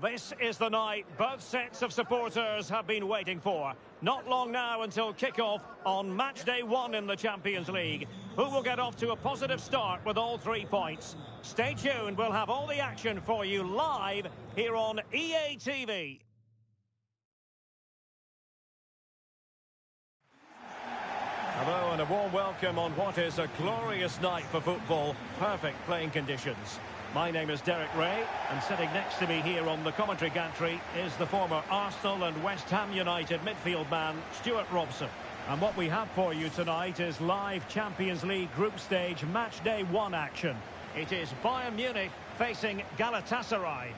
This is the night both sets of supporters have been waiting for. Not long now until kick-off on match day 1 in the Champions League. Who will get off to a positive start with all 3 points? Stay tuned, we'll have all the action for you live here on EA TV. Hello and a warm welcome on what is a glorious night for football. Perfect playing conditions. My name is Derek Ray, and sitting next to me here on the commentary gantry is the former Arsenal and West Ham United midfield man, Stuart Robson. And what we have for you tonight is live Champions League group stage match day 1 action. It is Bayern Munich facing Galatasaray.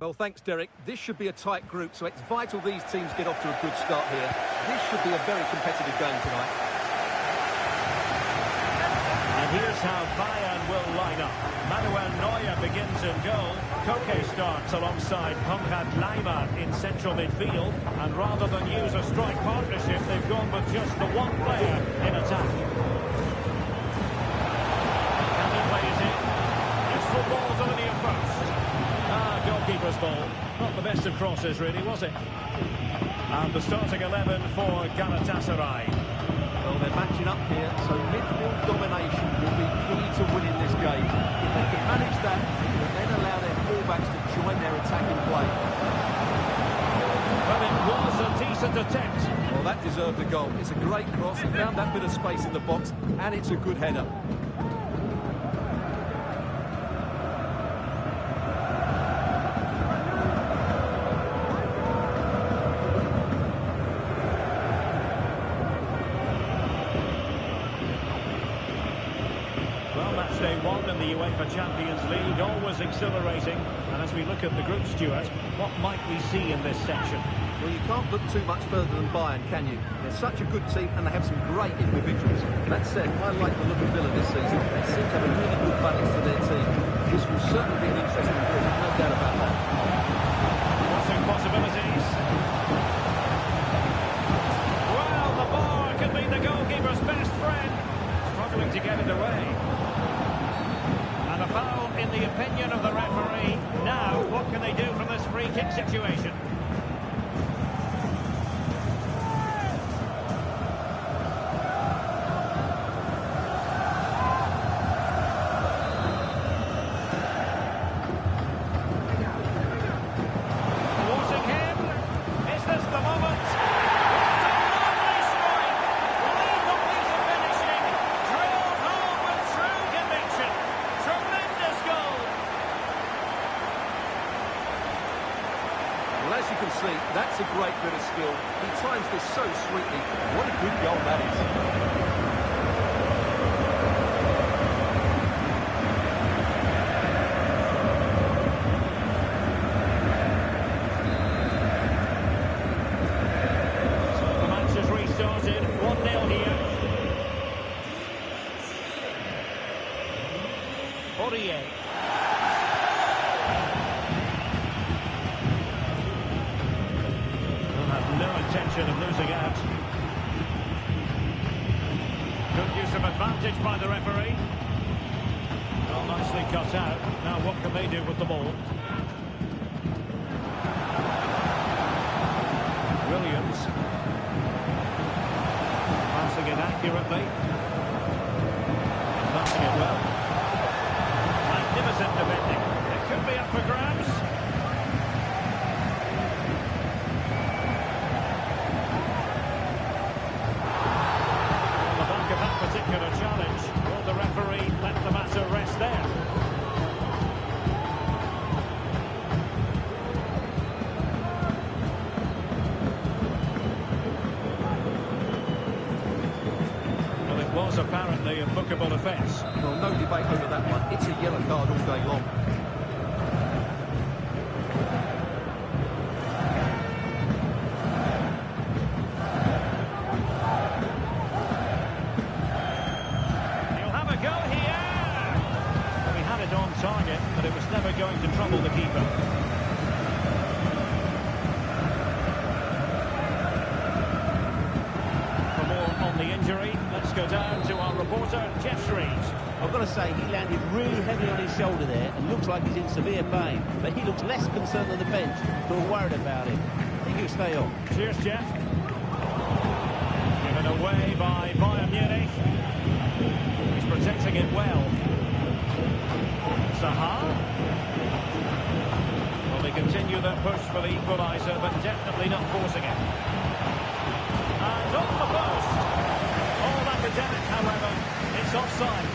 Well, thanks, Derek. This should be a tight group, so it's vital these teams get off to a good start here. This should be a very competitive game tonight. And here's how Bayern will line up. Manuel Neuer begins in goal. Koke starts alongside Konrad Laimer in central midfield. And rather than use a strike partnership, they've gone with just the one player in attack. Can he play it in? It's the ball to the near post. Goalkeeper's ball. Not the best of crosses, really, was it? And the starting 11 for Galatasaray. Well, they're matching up here, so midfield domination will be key to winning this game. If they can manage that, they can then allow their fullbacks to join their attacking play. But it was a decent attempt. Well, that deserved a goal. It's a great cross. He found that bit of space in the box, and it's a good header. Day 1 in the UEFA Champions League, always exhilarating. And as we look at the group, Stuart, what might we see in this section? Well, you can't look too much further than Bayern, can you? They're such a good team and they have some great individuals. That said, I like the look of Villa this season. They seem to have a really good balance to their team. This will certainly be an interesting group, no doubt about that. Crossing possibilities. Well, the bar could be the goalkeeper's best friend. Struggling to get it away. And a foul in the opinion of the referee. Now, what can they do from this free kick situation? Watching him. Is this the moment? Well, as you can see, that's a great bit of skill. He times this so sweetly. What a good goal that is. So the match has restarted. 1-0 here. Aurier. Intention of losing out. Good use of advantage by the referee. Well, nicely cut out. Now what can they do with the ball? Williams. Passing it accurately. Passing it well. Magnificent defending. It could be up for grabs. Particular challenge. Will the referee let the matter rest there? Well, it was apparently a bookable offence. Well, no debate over that one. It's a yellow card all day long. Target, but it it was never going to trouble the keeper. For more on the injury, let's go down to our reporter, Jeff Shreves. I've got to say, he landed really heavily on his shoulder there and looks like he's in severe pain. But he looks less concerned than the bench, who are worried about him. I think he'll stay on. Cheers, Jeff. Given away by Bayern Munich. He's protecting it well. Zaha. Well, they continue their push for the equaliser, but definitely not forcing it. And on the post. All academic, however. It's offside.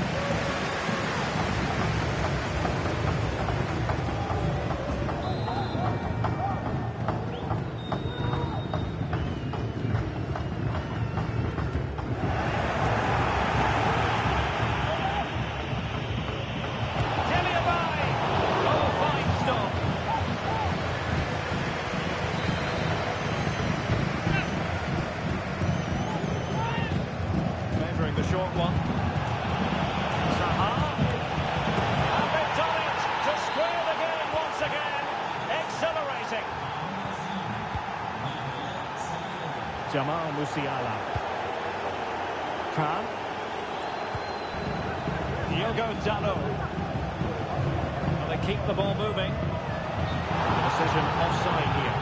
The short one. Zaha. And they've done it to square the game once again. Exhilarating. Jamal Musiala. Khan. Diogo Dalot. Well, they keep the ball moving. Decision offside here.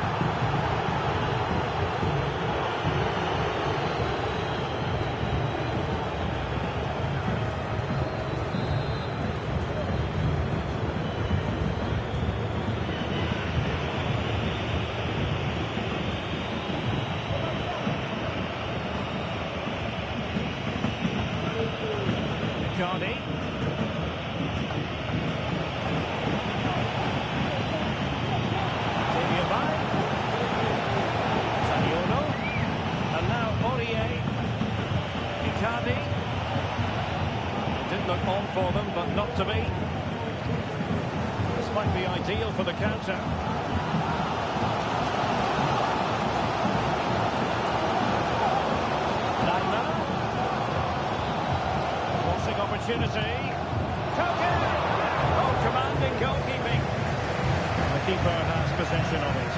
Cardi. Zaniolo. And now Aurier. Icardi. It didn't look on for them, but not to be. This might be ideal for the counter. Opportunity. Koke! Oh, commanding goalkeeping. The keeper has possession of it.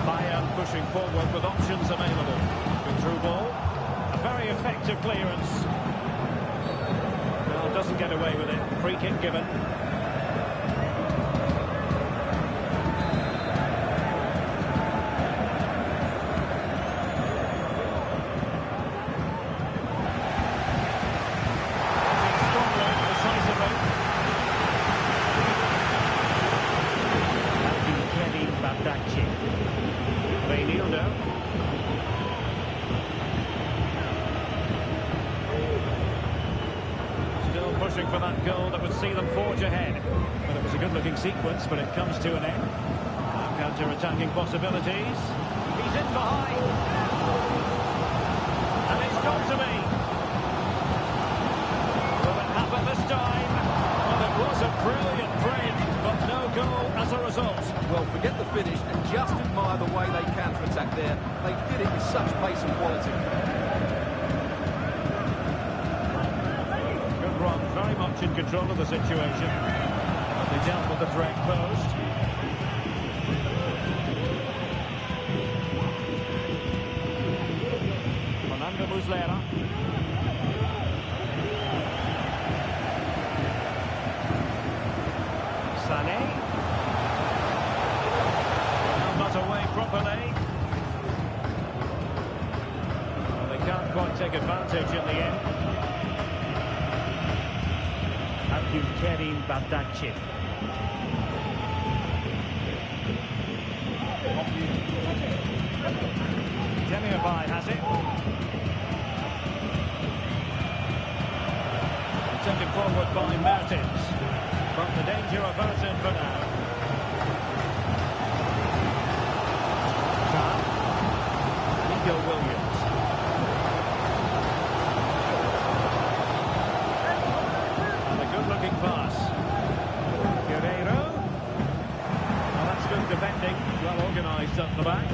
Bayern pushing forward with options available. Good through ball. A very effective clearance. Well, doesn't get away with it. Free kick given. Still pushing for that goal that would see them forge ahead. But it was a good-looking sequence, but it comes to an end. Counter-attacking possibilities. He's in behind. And it's got to be. Will it happen this time? Well, it was a brilliant break, but no goal as a result. Well, forget the finish and just admire the way they counter-attack there. They did it with such pace and quality. Good run, very much in control of the situation. But they dealt with the threat posed. Fernando Muslera. Sané. Away properly. Well, they can't quite take advantage in the end. Abdulkarim Bardakci. Demirbay has it. Taken forward by Mertens. But the danger averted for now. Williams. And a good-looking pass. Guerreiro. Well, that's good defending. Well organised up the back.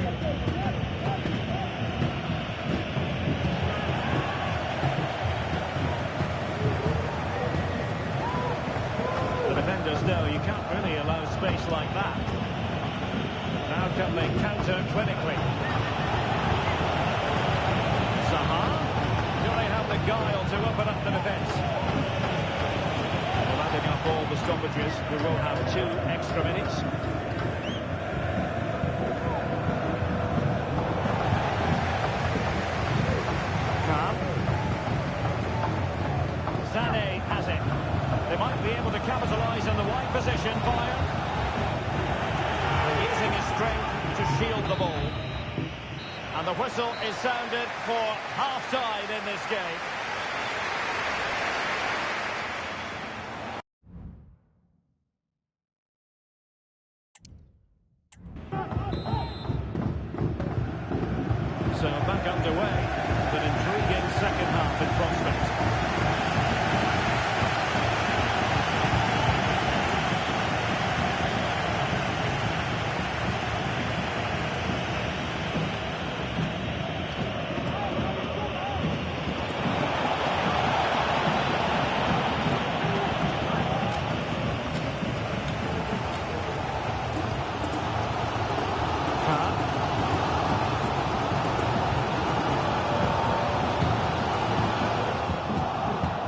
guile to open up the defence. Well, adding up all the stoppages, we will have 2 extra minutes. Sané has it. They might be able to capitalise on the wide position. Fire. Using his strength to shield the ball. And the whistle is sounded for half-time in this game. So back underway, with an intriguing second half in prospect.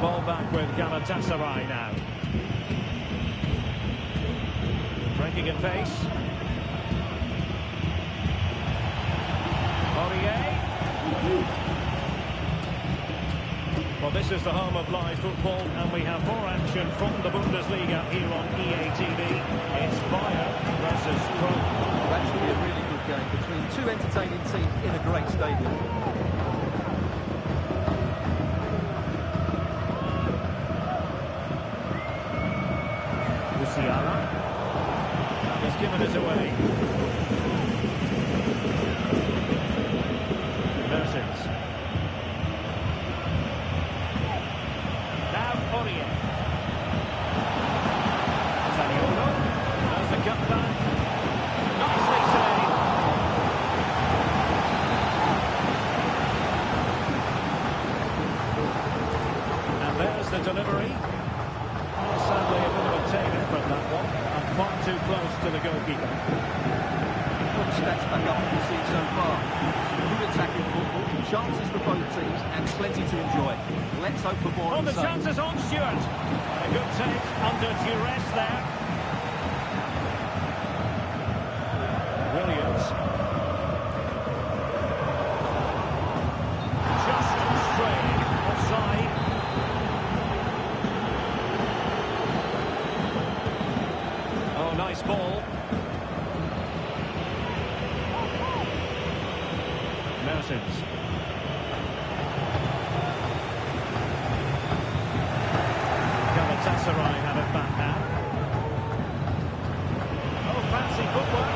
Ball back with Galatasaray now. Breaking at pace. Aurier. Well, this is the home of live football, and we have more action from the Bundeslig here on EA TV. It's Bayern versus Köln. That should be a really good game between 2 entertaining teams in a great stadium. Musiala. He's given it away. Mertens. Now Aurier. Zaniolo. There's the cut back. Nicely saved. And there's the delivery. Sadly, a bit of a take from that one, and far too close to the goalkeeper. Well, the stats back up what we've seen so far. Good attacking football, chances for both teams, and plenty to enjoy. Let's hope for more. Oh, the chances on Stewart. A good take under duress there. Williams. Just straight offside. Nice ball. Mertens. Galatasaray have it back now. Oh, fancy footwork.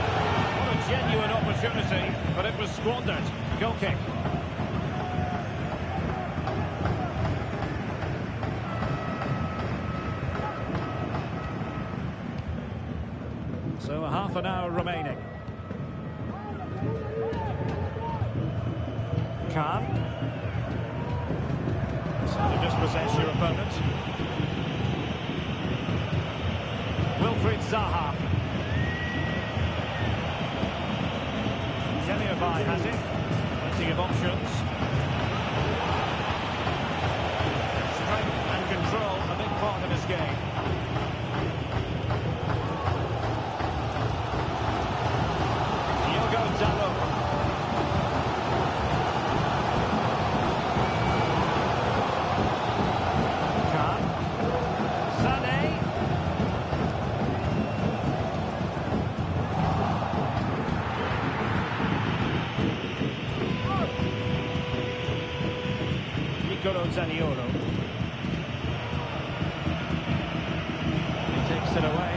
What a genuine opportunity, but it was squandered. Goal kick. So half an hour remaining. Khan. So to dispossess your opponent. Wilfried Zaha. Jeliovai has it. Plenty of options. Strength and control, a big part of his game. Zaniolo. He takes it away.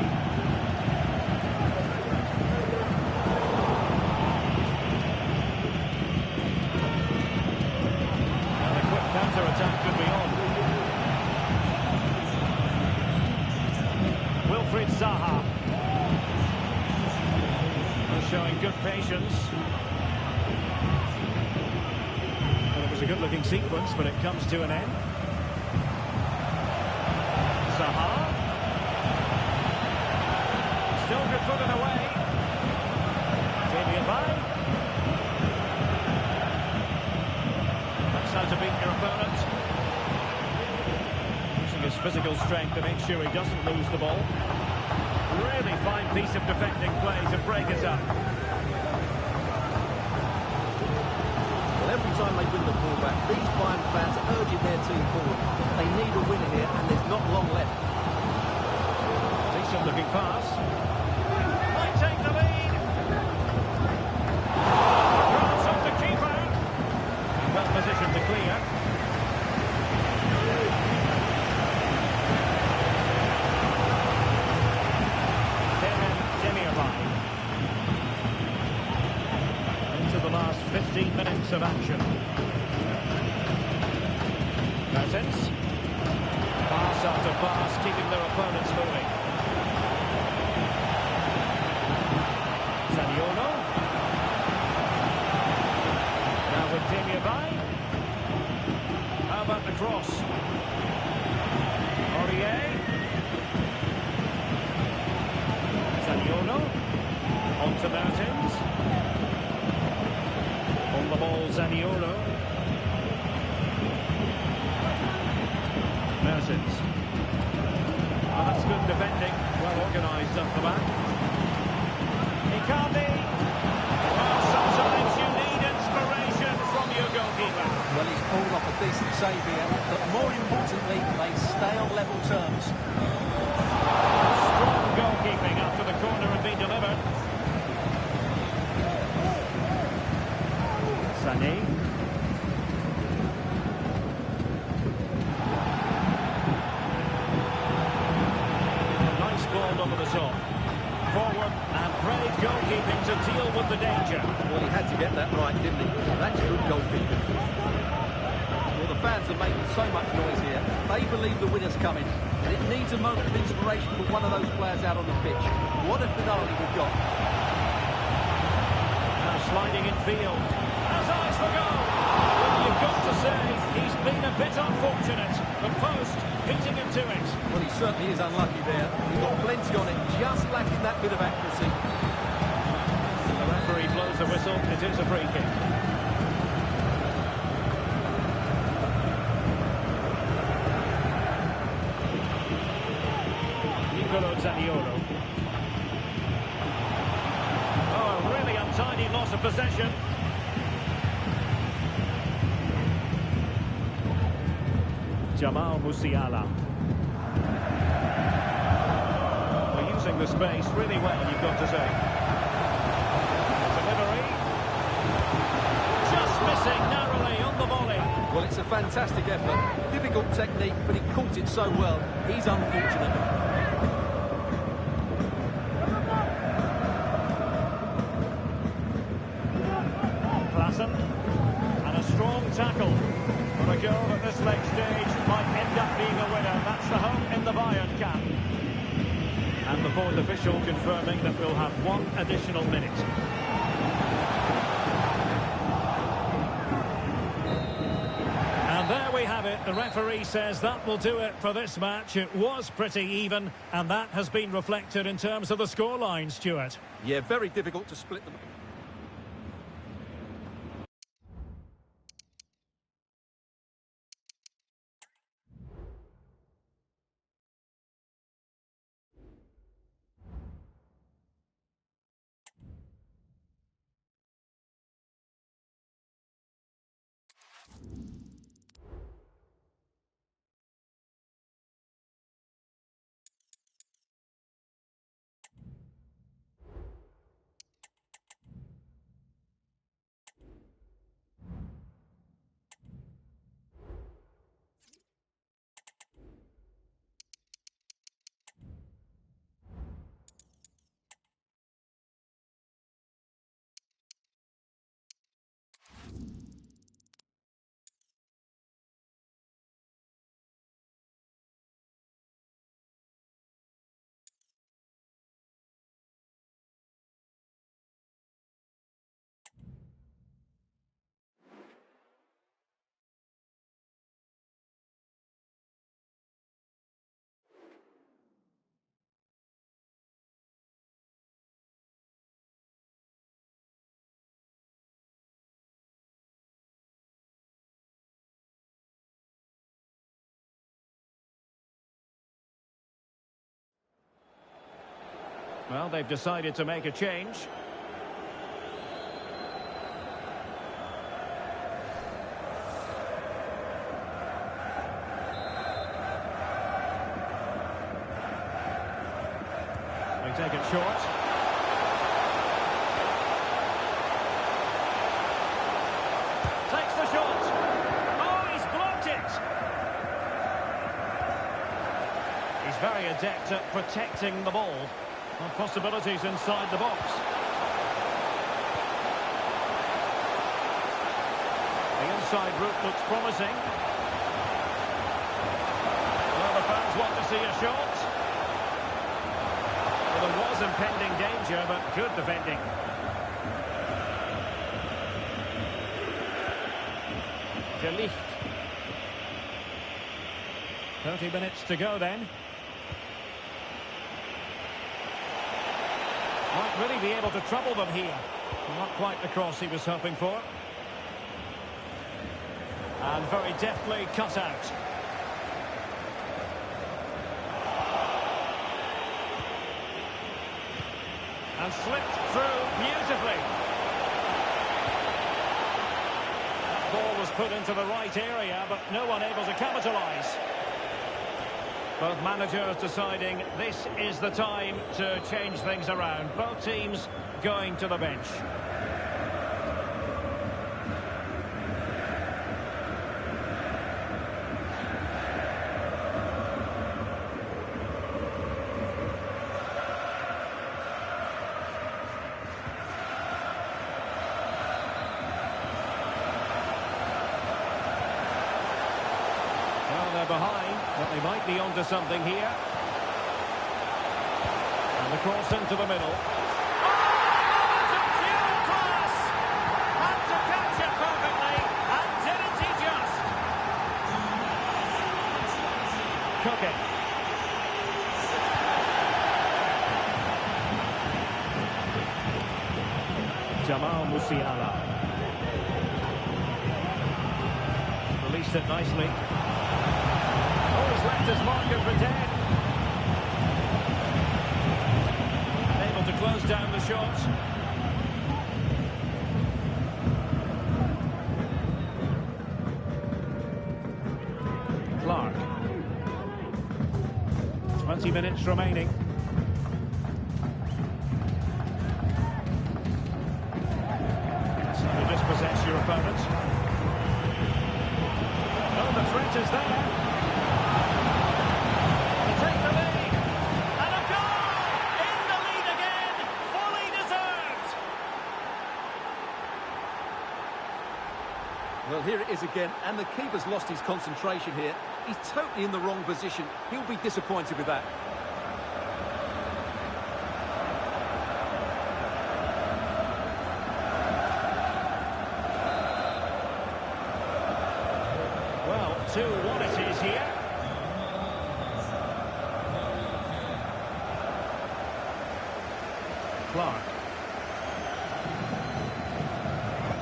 And a quick counter-attack could be on. Wilfried Zaha. Showing good patience. A good-looking sequence, but it comes to an end. Zaha. Still good-footed away. Jeliovai. That's how to beat your opponent. physical strength to make sure he doesn't lose the ball. Really fine piece of defending play to break it up. Well, every time they win the ball back, these Bayern fans are urging their team forward. They need a winner here, and there's not long left. Decent looking pass. Might take the lead. Cross off the keeper. Well positioned to clear. Into the last 15 minutes of action. Mertens. Pass after pass, keeping their opponents moving. Zaniolo. Now with Demirbay. How about the cross? Aurier. Zaniolo. On to Mertens. On the ball, Zaniolo. Mertens. Oh, that's good defending. Well organised up the back. Icardi. Well, sometimes you need inspiration from your goalkeeper. Well, he's pulled off a decent save here, but more importantly, they stay on level terms. Strong goalkeeping after the corner had been delivered. Sané. Nice ball over the top. Forward and brave goalkeeping to deal with the danger. Well, he had to get that right, didn't he? That's good goalkeeping. Well, the fans are making so much noise here. They believe the winner's coming, and it needs a moment of inspiration for one of those players out on the pitch. What a finale we've got. Now sliding in field. Has eyes for goal. Well, you've got to say, he's been a bit unfortunate. The post beating him to it. Well, he certainly is unlucky there. He got plenty on it, just lacking that bit of accuracy. The referee blows the whistle. It is a free kick. Zaniolo. Oh, a really untidy loss of possession. Jamal Musiala. We're using the space really well, you've got to say. Delivery. Just missing narrowly on the volley. Well, it's a fantastic effort. Difficult technique, but he caught it so well. He's unfortunate. And a strong tackle. But a goal at this late stage might end up being a winner. That's the hope in the Bayern camp. And the fourth official confirming that we'll have one additional minute. And there we have it. The referee says that will do it for this match. It was pretty even, and that has been reflected in terms of the scoreline, Stuart. Yeah, very difficult to split them. Well, they've decided to make a change. They take it short. Takes the shot. Oh, he's blocked it. He's very adept at protecting the ball. And possibilities inside the box. The inside route looks promising. Well, the fans want to see a shot. Well, there was impending danger, but good defending. De Ligt. 30 minutes to go then. Might really be able to trouble them here. Not quite the cross he was hoping for. And very deftly cut out. And slipped through beautifully. That ball was put into the right area, but no one able to capitalise. Both managers deciding this is the time to change things around. Both teams going to the bench. Well, they're behind, but they might be onto something here. And the cross into the middle. Oh, it's a pure class! Had to catch it perfectly, and didn't he just? Cooking. Jamal Musiala. Released it nicely. He's left his marker for dead. Able to close down the shot. Clark. 20 minutes remaining. That's how to dispossess your opponent. Oh, the threat is there. Well, here it is again, and the keeper's lost his concentration here. He's totally in the wrong position. He'll be disappointed with that. Well, 2-1 it is here. Clark.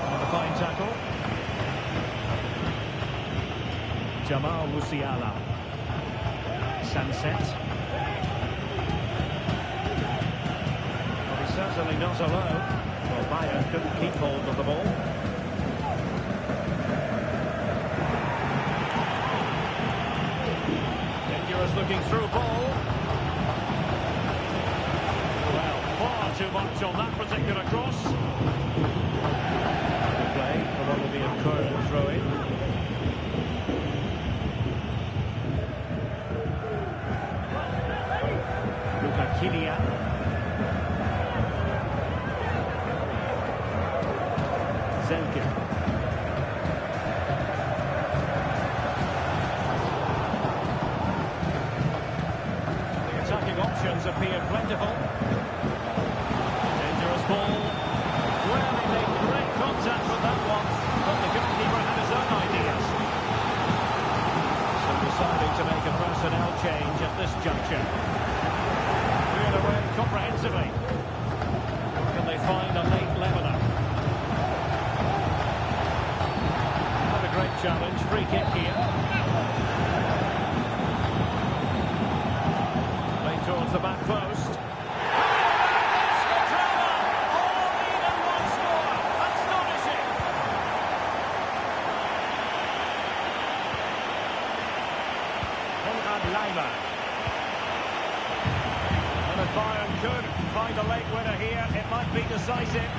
On the fine tackle. Jamal Musiala. Sunset. Well, he's certainly not alone. Well, Bayern couldn't keep hold of the ball. Dangerous looking through ball. Well, far too much on that particular cross. The play for what will be a curved throw-in. Kukulkan. Zelke. The attacking options appear plentiful. Dangerous ball. Well, he made great contact with that one, but the goalkeeper had his own ideas. So deciding to make a personnel change at this juncture. Away comprehensively. Can they find a late leveler? Not a great challenge. Free kick here. Played towards the back post. Leimer. And if Bayern could find a late winner here, it might be decisive.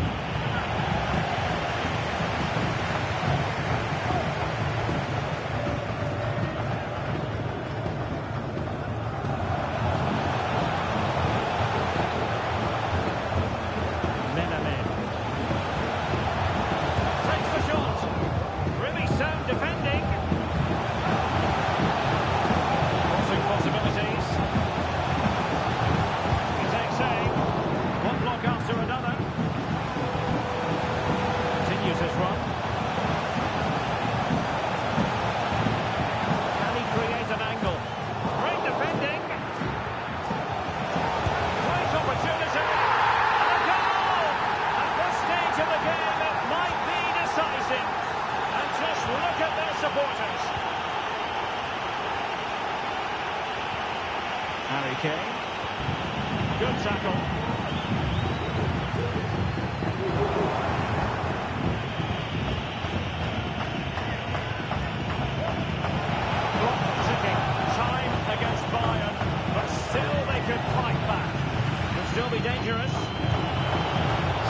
Harry Kane. Good tackle. Clock ticking. Time against Bayern, but still they could fight back. Could still be dangerous.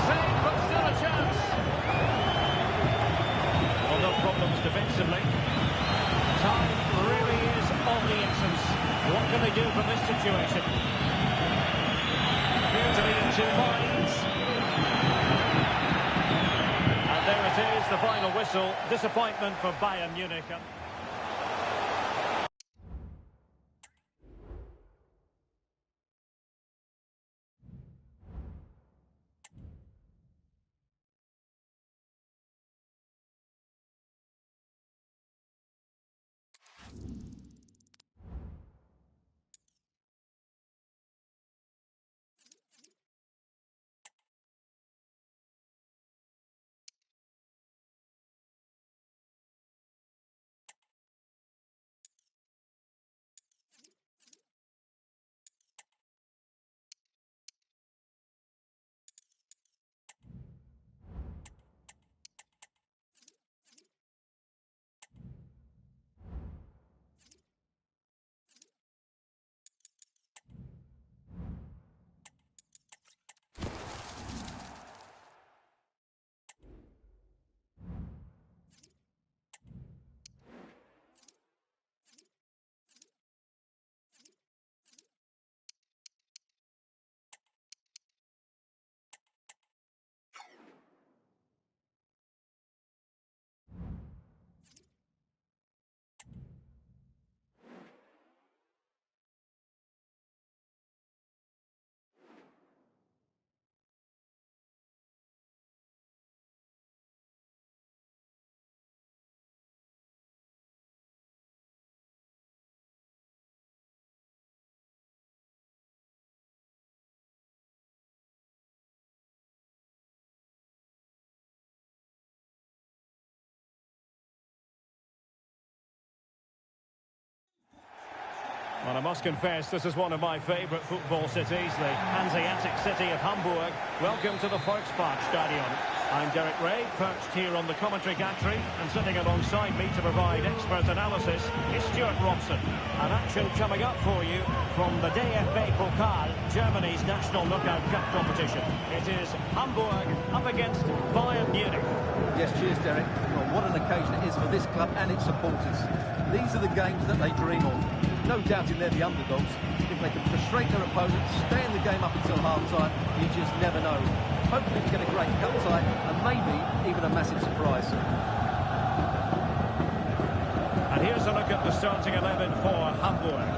Save, but still a chance. Well, no problems defensively. Time really is of the essence. What can they do from this situation? Appear to be in two minds. And there it is, the final whistle. Disappointment for Bayern Munich. Well, I must confess, this is one of my favourite football cities, the Hanseatic city of Hamburg. Welcome to the Volkspark Stadion. I'm Derek Ray, perched here on the commentary gantry, and sitting alongside me to provide expert analysis is Stuart Robson. An action coming up for you from the DFB Pokal, Germany's national knockout cup competition. It is Hamburg up against Bayern Munich. Yes, cheers, Derek. Well, what an occasion it is for this club and its supporters. These are the games that they dream of. No doubting they're the underdogs. If they can frustrate their opponents, stay in the game up until half-time, you just never know. Hopefully we get a great cut tie and maybe even a massive surprise. And here's a look at the starting 11 for Hamburg.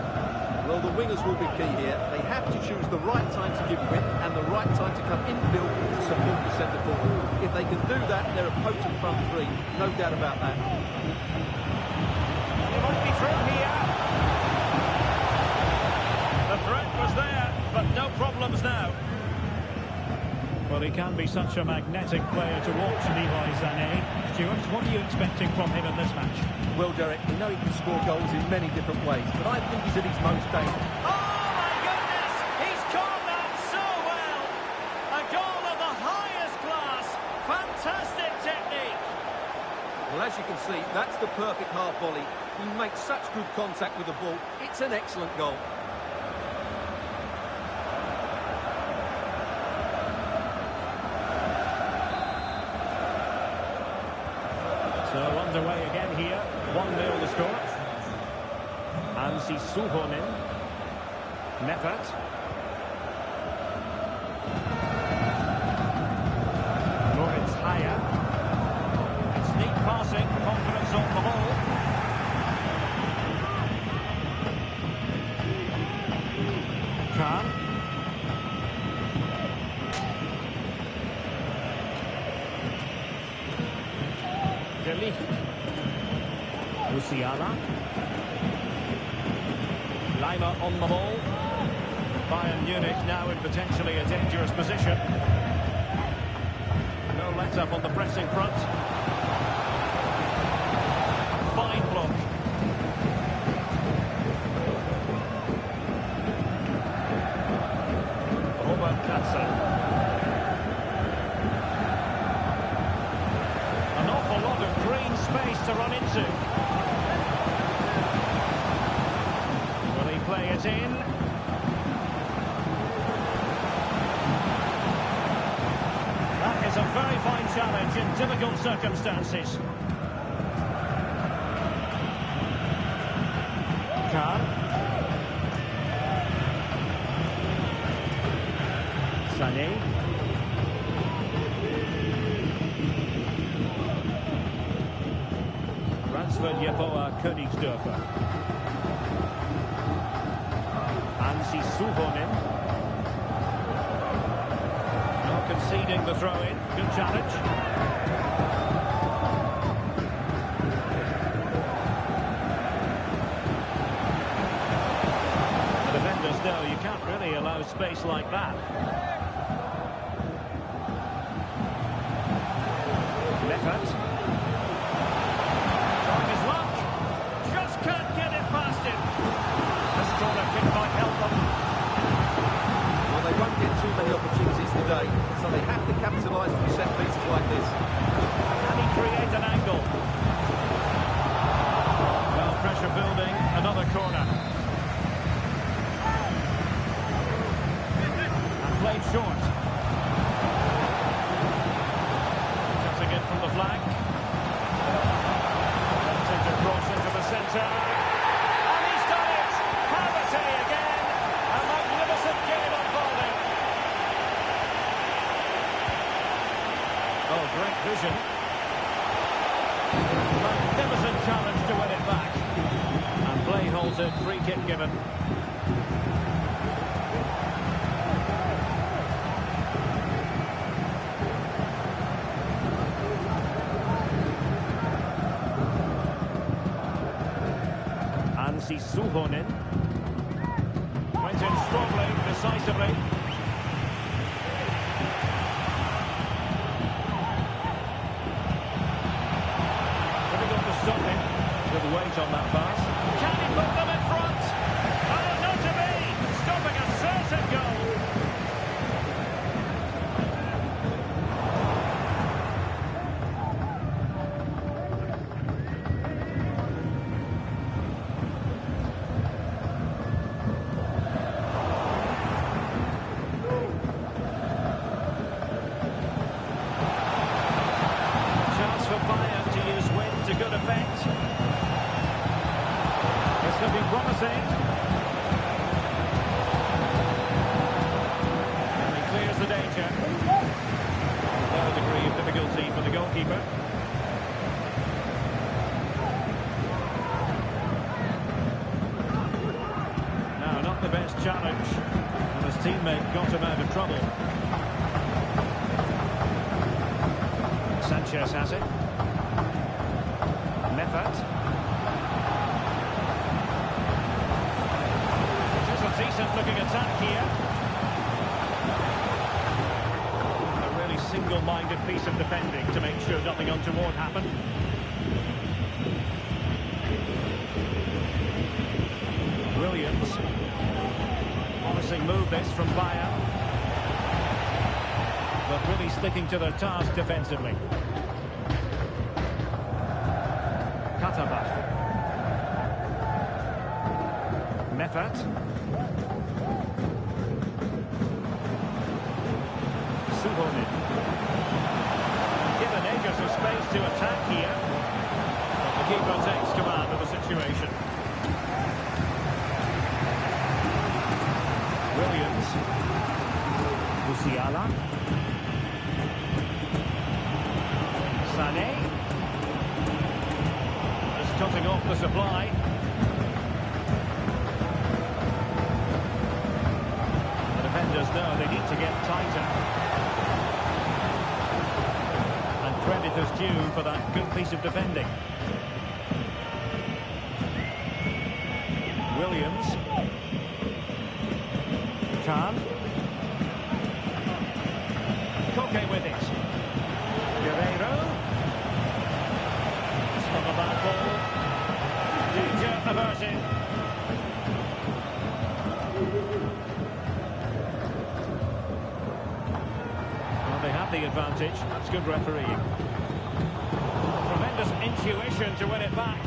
Well, the wingers will be key here. They have to choose the right time to give width and the right time to come infield to support the centre forward. If they can do that, they're a potent front three. No doubt about that. He might be through here. The threat was there, but no problems now. Well, he can be such a magnetic player to watch, Leroy Sané. Stuart, what are you expecting from him in this match? Well, Derek, we know he can score goals in many different ways, but I think he's at his most dangerous. Oh, my goodness! He's caught that so well! A goal of the highest class. Fantastic technique. Well, as you can see, that's the perfect half volley. He makes such good contact with the ball. It's an excellent goal. So underway again here. 1-0 the score. Ansi Suhonen. Meffert. Moritz Haya. It's neat passing, confidence on the ball. Kahn. De Ligt. Musiala. Lima on the ball. Bayern Munich now in potentially a dangerous position. No let up on the pressing front. Fine block. Robert Katzer. An awful lot of green space to run into. Will he play it in? That is a very fine challenge in difficult circumstances. Kahn. Sané. Ransford Yeboah Königsdörfer. Ansi Suhonen. Not conceding the throw-in. Good challenge. The defenders know you can't really allow space like that. Meffert. Trying his luck. Just can't get it past him. This corner kick might help them. Well, they won't get too many opportunities today, so they have to capitalise from set pieces like this. Can he create an angle? Well, pressure building. Another corner. And played short. Cutting it from the flank. Centre cross into the centre. And he's done it! Havertz again. A magnificent game unfolding. Oh, great vision. Magnificent challenge to win it back. And play holds it, free kick given. Ansi Suhonen. Went in strongly, decisively. Difficult to stop him. Good weight on that pass. Can he put them in front? Oh, not to be! Stopping a certain goal. Chance for Bayern to use wind to good effect. This could be promising. And he clears the danger. Low degree of difficulty for the goalkeeper. Now, not the best challenge. And his teammate got him out of trouble. Sanchez has it. Meffert. It is a decent-looking attack here. A really single-minded piece of defending to make sure nothing untoward happened. Williams. Promising move this from Bayern. But really sticking to their task defensively. Meffert. Suhonen. Given ages of space to attack here. But the keeper takes command of the situation. Williams. Musiala. Sané. Just cutting off the supply. The defenders know they need to get tighter. And credit is due for that good piece of defending. Williams. Khan. Koke with it. Guerreiro. Stop of that ball. Danger averted. Well, they have the advantage. That's good refereeing. Tremendous intuition to win it back.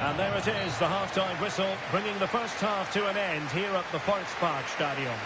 And there it is, the half-time whistle, bringing the first half to an end here at the Volkspark Stadium.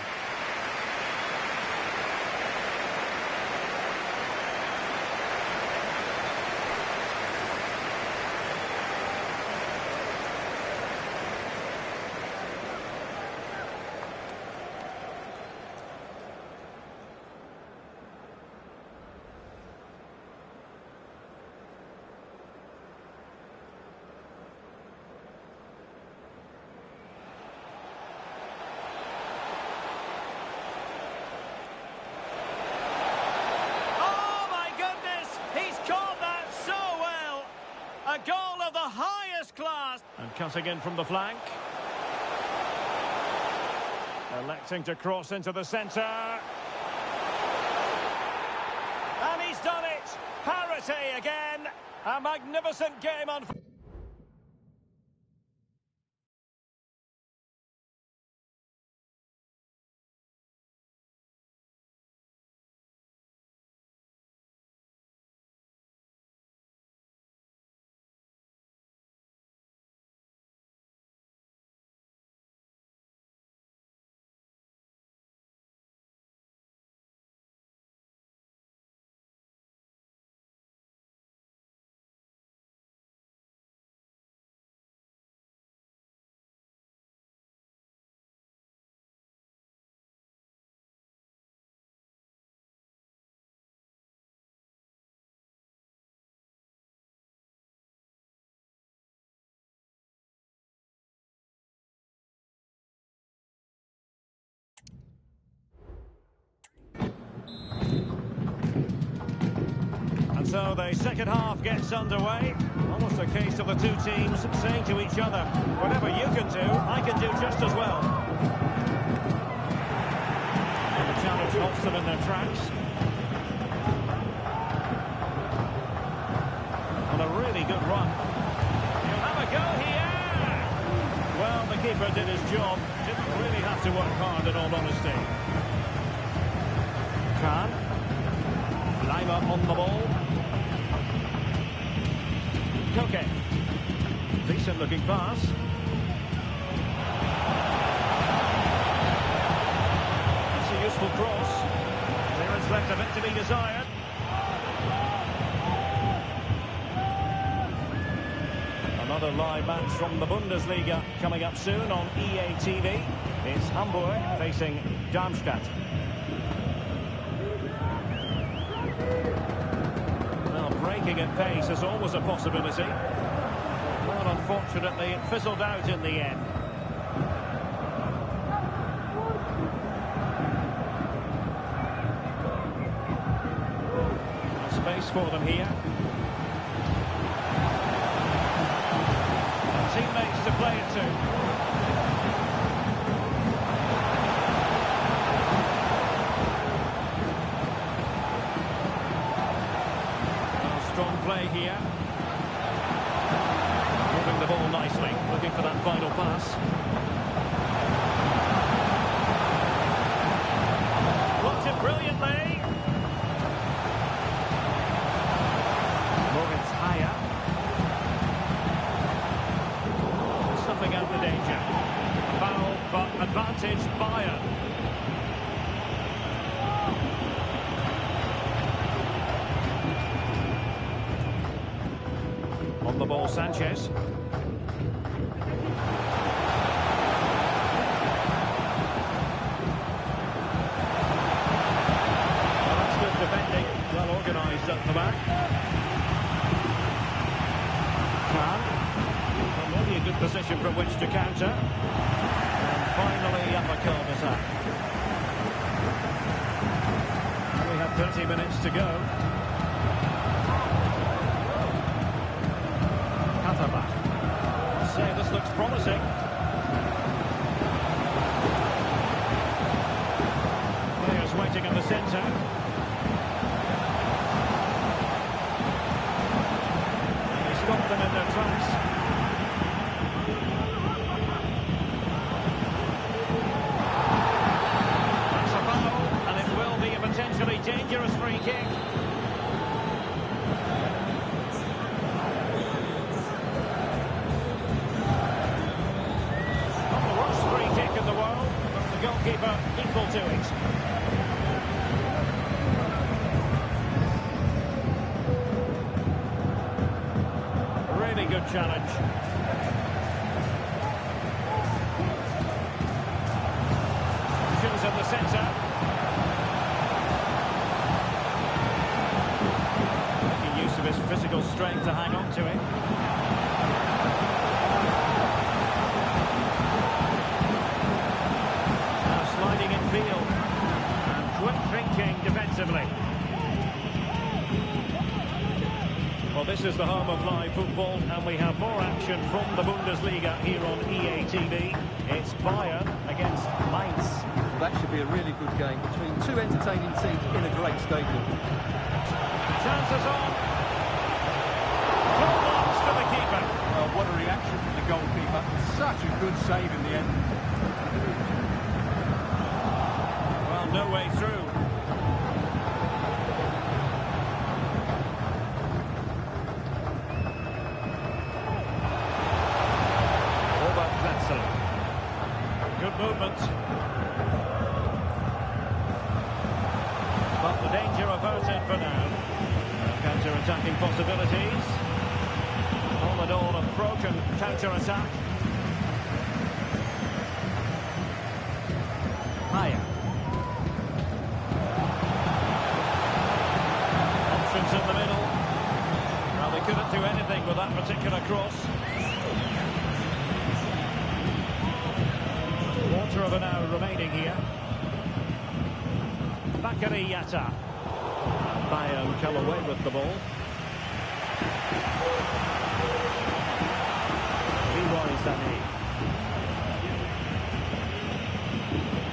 A goal of the highest class. And cutting in from the flank. Electing to cross into the centre. And he's done it. Parity again. A magnificent game on... So the second half gets underway. Almost a case of the two teams saying to each other, whatever you can do, I can do just as well. And the challenge halts them in their tracks. On a really good run. He'll have a go here. Well, the keeper did his job. Didn't really have to work hard, in all honesty. Khan. Lima on the ball. Koke. Decent looking pass. That's a useful cross. Clearance left a bit to be desired. Another live match from the Bundesliga coming up soon on EA TV. It's Hamburg facing Darmstadt. Breaking at pace is always a possibility. Well, unfortunately, it fizzled out in the end. Space for them here. And teammates to play it to. Strong play here. Moving the ball nicely, looking for that final pass. Blocked it brilliantly. Moritz higher. Snuffing out the danger. Foul, but advantage Bayern. On the ball, Sanchez. Well, that's good defending, well organised at the back. Well, maybe a good position from which to counter. And finally, up a cul-de-sac. We have 30 minutes to go. Say this looks promising. Players waiting in the centre. And he stopped them in their tracks. That's a foul, and it will be a potentially dangerous free kick. Goalkeeper equal to it. Really good challenge. Options in the centre. Making use of his physical strength to hang on to it. Sliding in field and quick thinking defensively. Well, this is the home of live football, and we have more action from the Bundesliga here on EA TV. It's Bayern against Mainz. Well, that should be a really good game between two entertaining teams in a great stadium. Chances on. Full marks to the keeper. Well, what a reaction from the goalkeeper. Such a good save in the end. No way through. Good movement. But the danger averted for now. Counter-attacking possibilities. All in all, a broken counter-attack. Higher. Options in the middle. Well, they couldn't do anything with that particular cross. Quarter of an hour remaining here. Bakary Yatta. And Bayern come away with the ball. Leroy Sané.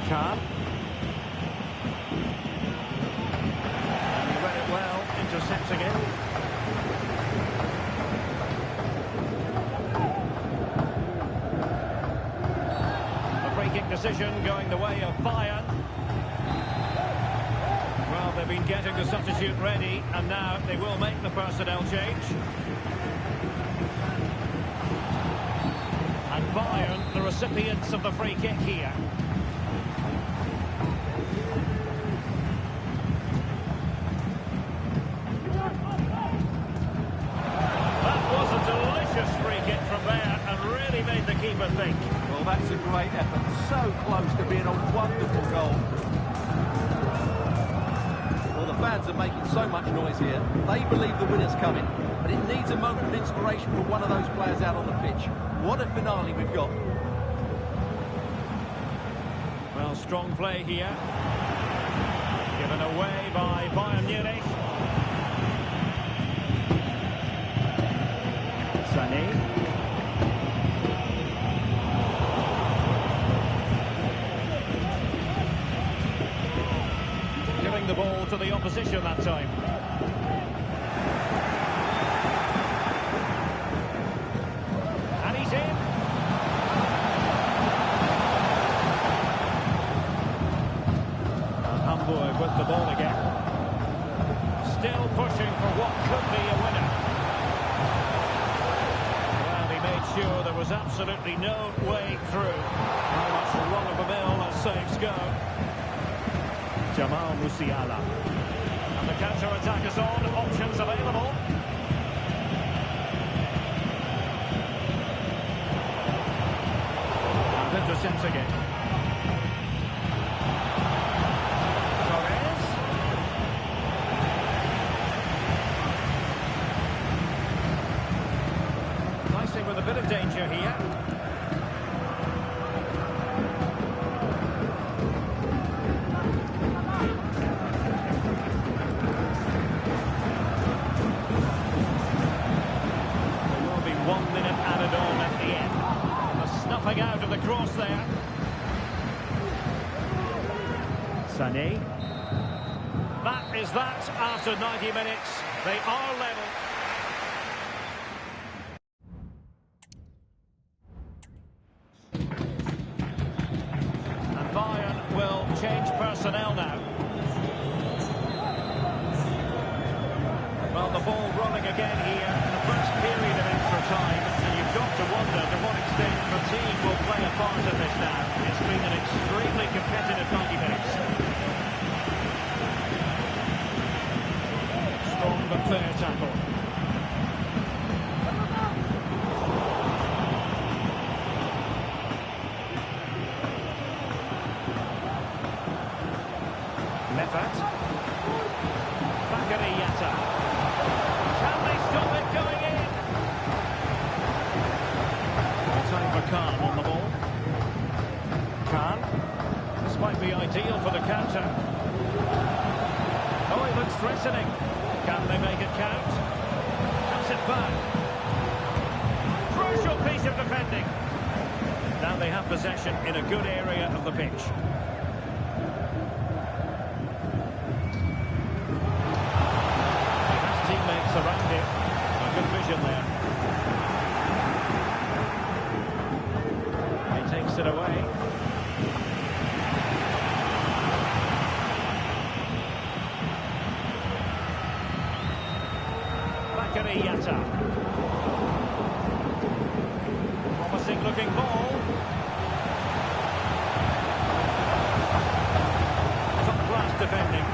Khan. And he read it well, intercepting it. Decision going the way of Bayern. Well, they've been getting the substitute ready, and now they will make the personnel change. And Bayern, the recipients of the free kick here. That was a delicious free kick from there, and really made the keeper think. Well, that's a great effort. So close to being a wonderful goal. Well, the fans are making so much noise here. They believe the winner's coming, but it needs a moment of inspiration for one of those players out on the pitch. What a finale we've got. Well, strong play here. Given away by Bayern Munich. Sané. The ball to the opposition that time. And he's in. sure there was absolutely no way through. How much run-of-the-mill as saves go. Jamal Musiala. And the counter-attack is on. Options available. And intercepts again. Torres. Nicing with a bit of danger here. Snuffing out of the cross there. Sané. That is that after 90 minutes. They are level. And Bayern will change personnel now. Well, the ball rolling again here in the first period of extra time, and you've got to wonder to what extent fatigue will play a part in this now. It's been an extremely competitive 90 minutes. Strong but fair tackle. Meffert. Bakary. Can they stop it going in? Time for Khan on the ball. Khan. This might be ideal for the counter. Oh, it looks threatening. Can they make it count? Pass it back. Crucial piece of defending. Now they have possession in a good area of the pitch. Teammates around him. A good vision there. He takes it away. Bakary. Promising looking ball. Top class defending.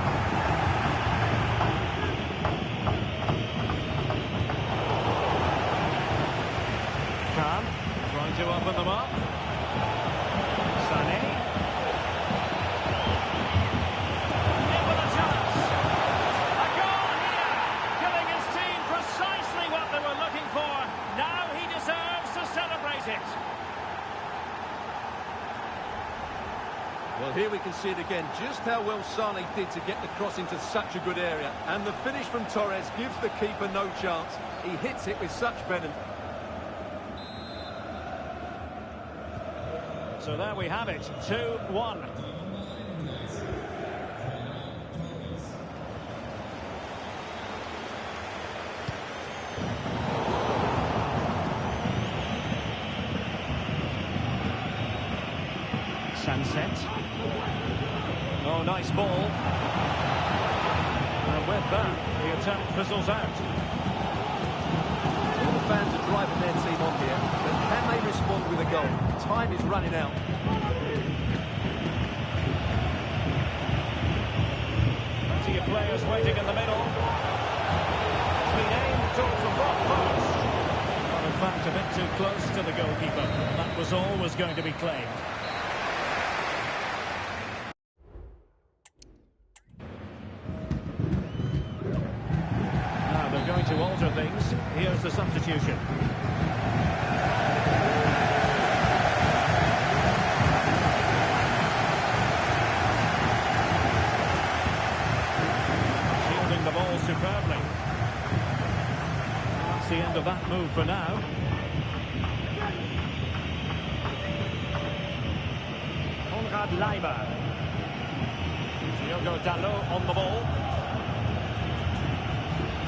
Trying to open them up. Sané. In with a chance. A goal here. Giving his team precisely what they were looking for. Now he deserves to celebrate it. Well, here we can see it again, just how well Sané did to get the cross into such a good area. And the finish from Torres gives the keeper no chance. He hits it with such venom. So there we have it, 2-1. Sunset. Oh, nice ball. And with that, the attempt fizzles out. All the fans are driving their team on here, but can they respond with a goal? Time is running out. Plenty of players waiting in the middle. It's been aimed towards the front post. Well, in fact, a bit too close to the goalkeeper. That was always going to be claimed. Now they're going to alter things. Here's the substitution. The ball superbly. That's the end of that move for now. Konrad Leiber. Diogo Dalot on the ball.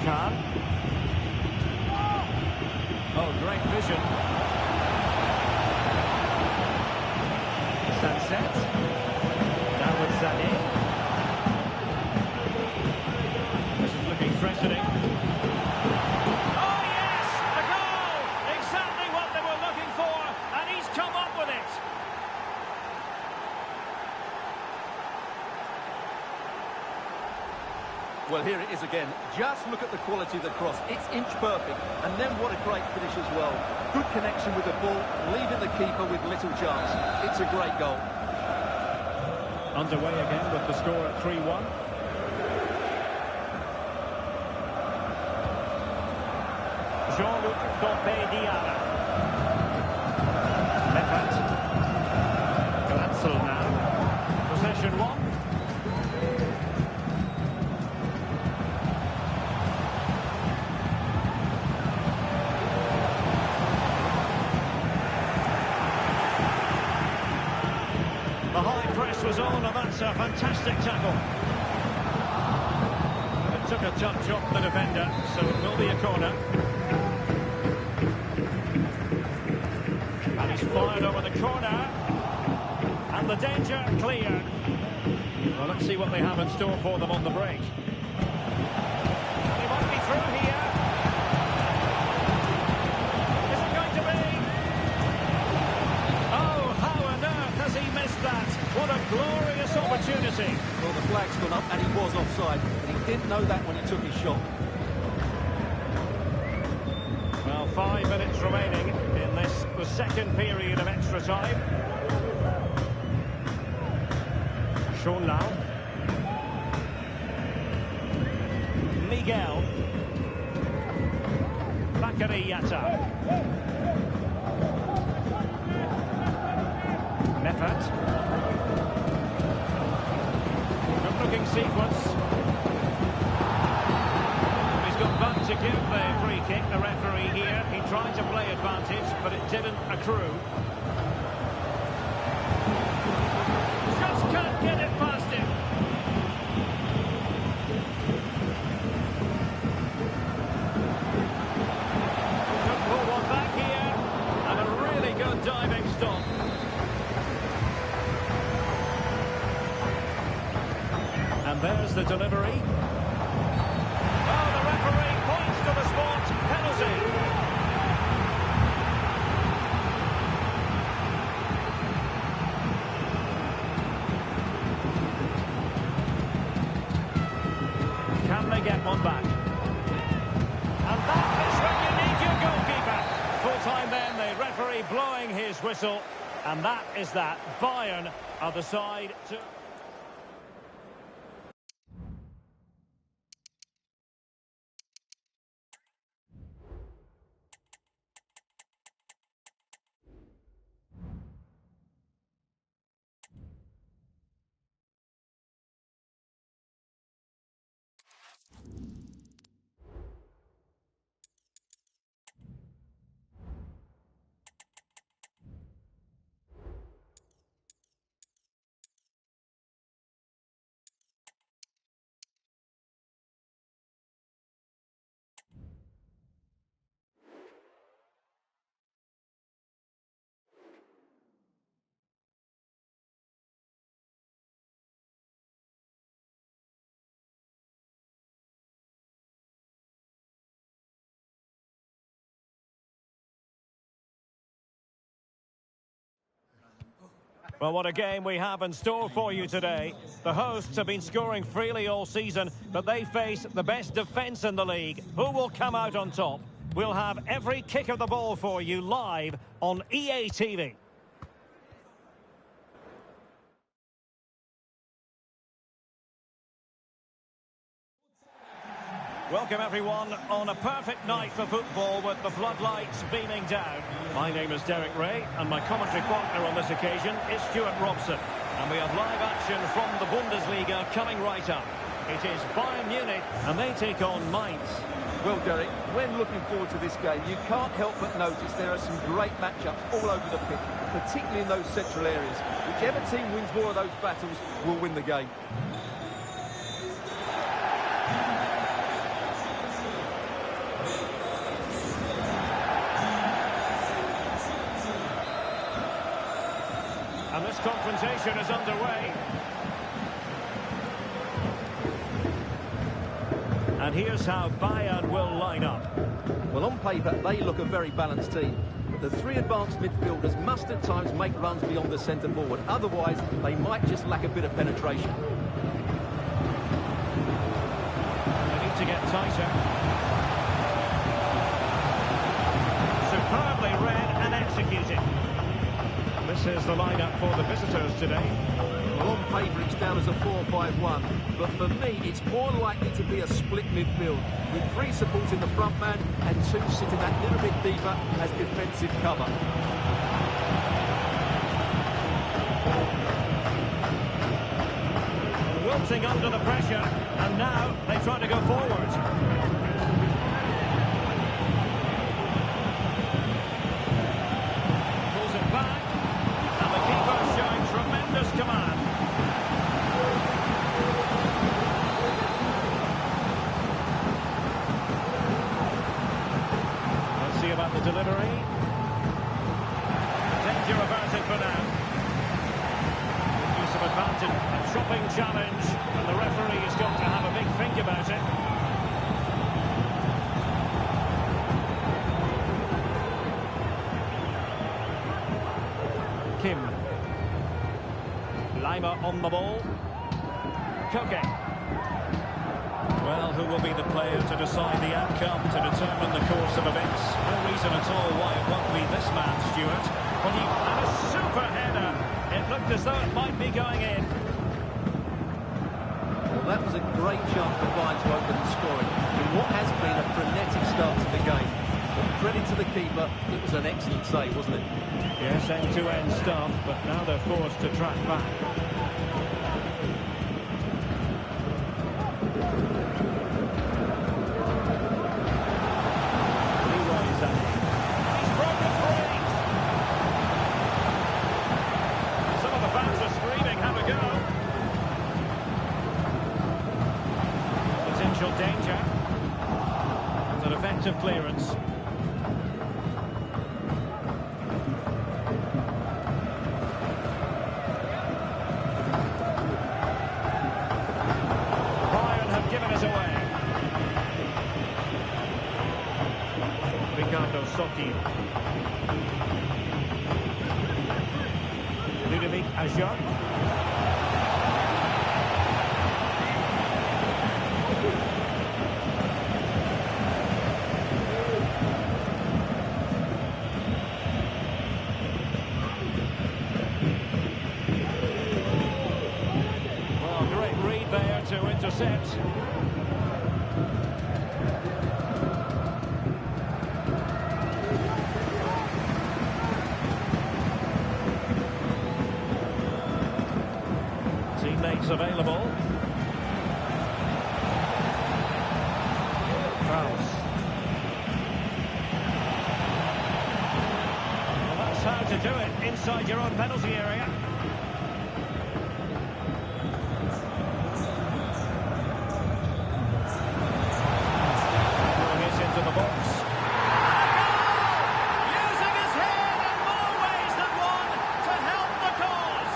Khan. Oh, great vision. Sunset. Now with Sané. Threatening. Oh yes, a goal! Exactly what they were Well, here it is again. Just look at the quality of the cross. It's inch perfect. And then what a great finish as well. Good connection with the ball, leaving the keeper with little chance. It's a great goal. Underway again with the score at 3-1. Jean-Luc Diarra. Meffert. Glatzel now. Possession one. The high press was on, and that's a fantastic tackle. It took a touch off the defender, so it will be a corner. And he's fired over the corner. And the danger cleared. Well, let's see what they have in store for them on the break. And he might be through here. Is it going to be? Oh, how on earth has he missed that? What a glorious opportunity. Well, the flag's gone up and he was offside, but he didn't know that when he took his shot. Well, 5 minutes remaining in this, the second period of extra time. Schonlau. Miguel. Bakary Yatta. Meffert. Good-looking sequence. He's got back to give the free kick, the referee here. He tried to play advantage, but it didn't accrue. Just can't get it past him. Could pull one back here, and a really good diving stop. And there's the delivery. Oh, the referee points to the spot. Penalty. Can they get one back? And that is when you need your goalkeeper. Full time then, the referee blowing his whistle. And that is that. Bayern are the side to... Well, what a game we have in store for you today. The hosts have been scoring freely all season, but they face the best defence in the league. Who will come out on top? We'll have every kick of the ball for you live on EA TV. Welcome everyone on a perfect night for football with the floodlights beaming down. My name is Derek Ray and my commentary partner on this occasion is Stuart Robson. And we have live action from the Bundeslig coming right up. It is Bayern Munich and they take on Mainz. Well, Derek, when looking forward to this game, you can't help but notice there are some great matchups all over the pitch, particularly in those central areas. Whichever team wins more of those battles will win the game. And this confrontation is underway. And here's how Bayern will line up. Well, on paper, they look a very balanced team. The three advanced midfielders must at times make runs beyond the centre forward. Otherwise, they might just lack a bit of penetration. to get tighter. Superbly read and executed. This is the lineup for the visitors today. Well, on paper it's down as a 4-5-1, but for me it's more likely to be a split midfield, with 3 supporting the front man and 2 sitting that little bit deeper as defensive cover. Wilting under the pressure, and now they try to go forward. Pulls it back, and the keeper showing tremendous command. Let's see about the delivery. Danger averted for now. Use of advantage, a chopping challenge, and the referee has got to have a big think about it. Kim. Lima on the ball. Koke. Well, who will be the player to decide the outcome, to determine the course of events? No reason at all why it won't be this man, Stuart. But he had a super header. It looked as though it might be going in. Well, that was a great chance for Bayern to open the scoring in what has been a frenetic start to the game. But credit to the keeper, it was an excellent save, wasn't it? Yes, end-to-end stuff, but now they're forced to track back. He's broken free. Some of the fans are screaming, have a go. Potential danger. It's an effective clearance. Bayern have given it away. Ricardo Sotti. Ludovic Ajar. Well, great read there to intercept. Teammates available. Kraus. Well, that's how to do it inside your own penalty area. Throwing it into the box. Using his head in more ways than one to help the cause.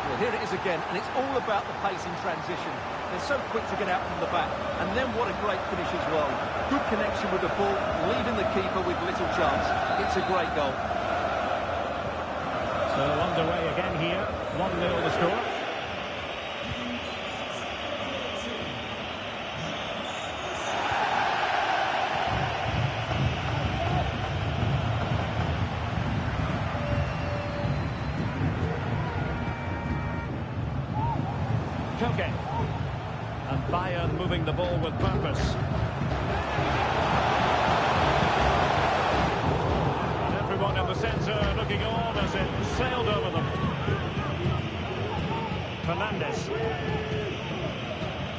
Well, here it is again, and it's all about the pace in transition. They're so quick to get out from the back, and then what a great finish as well. Good connection with the ball, leaving the keeper with little chance. It's a great goal. So underway again here, 1-0 the score. Koke. And Bayern moving the ball with purpose. And everyone in the centre looking on as it sailed over them. Fernandes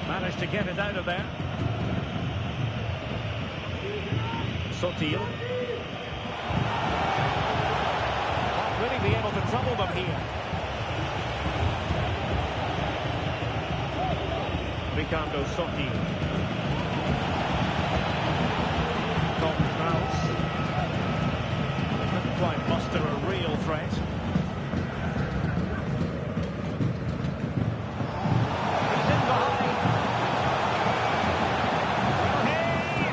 managed to get it out of there. Sotil. Won't really be able to trouble them here. Ricardo Sotti. Tom Kraus. Couldn't quite muster a real threat. He's in behind. Hey!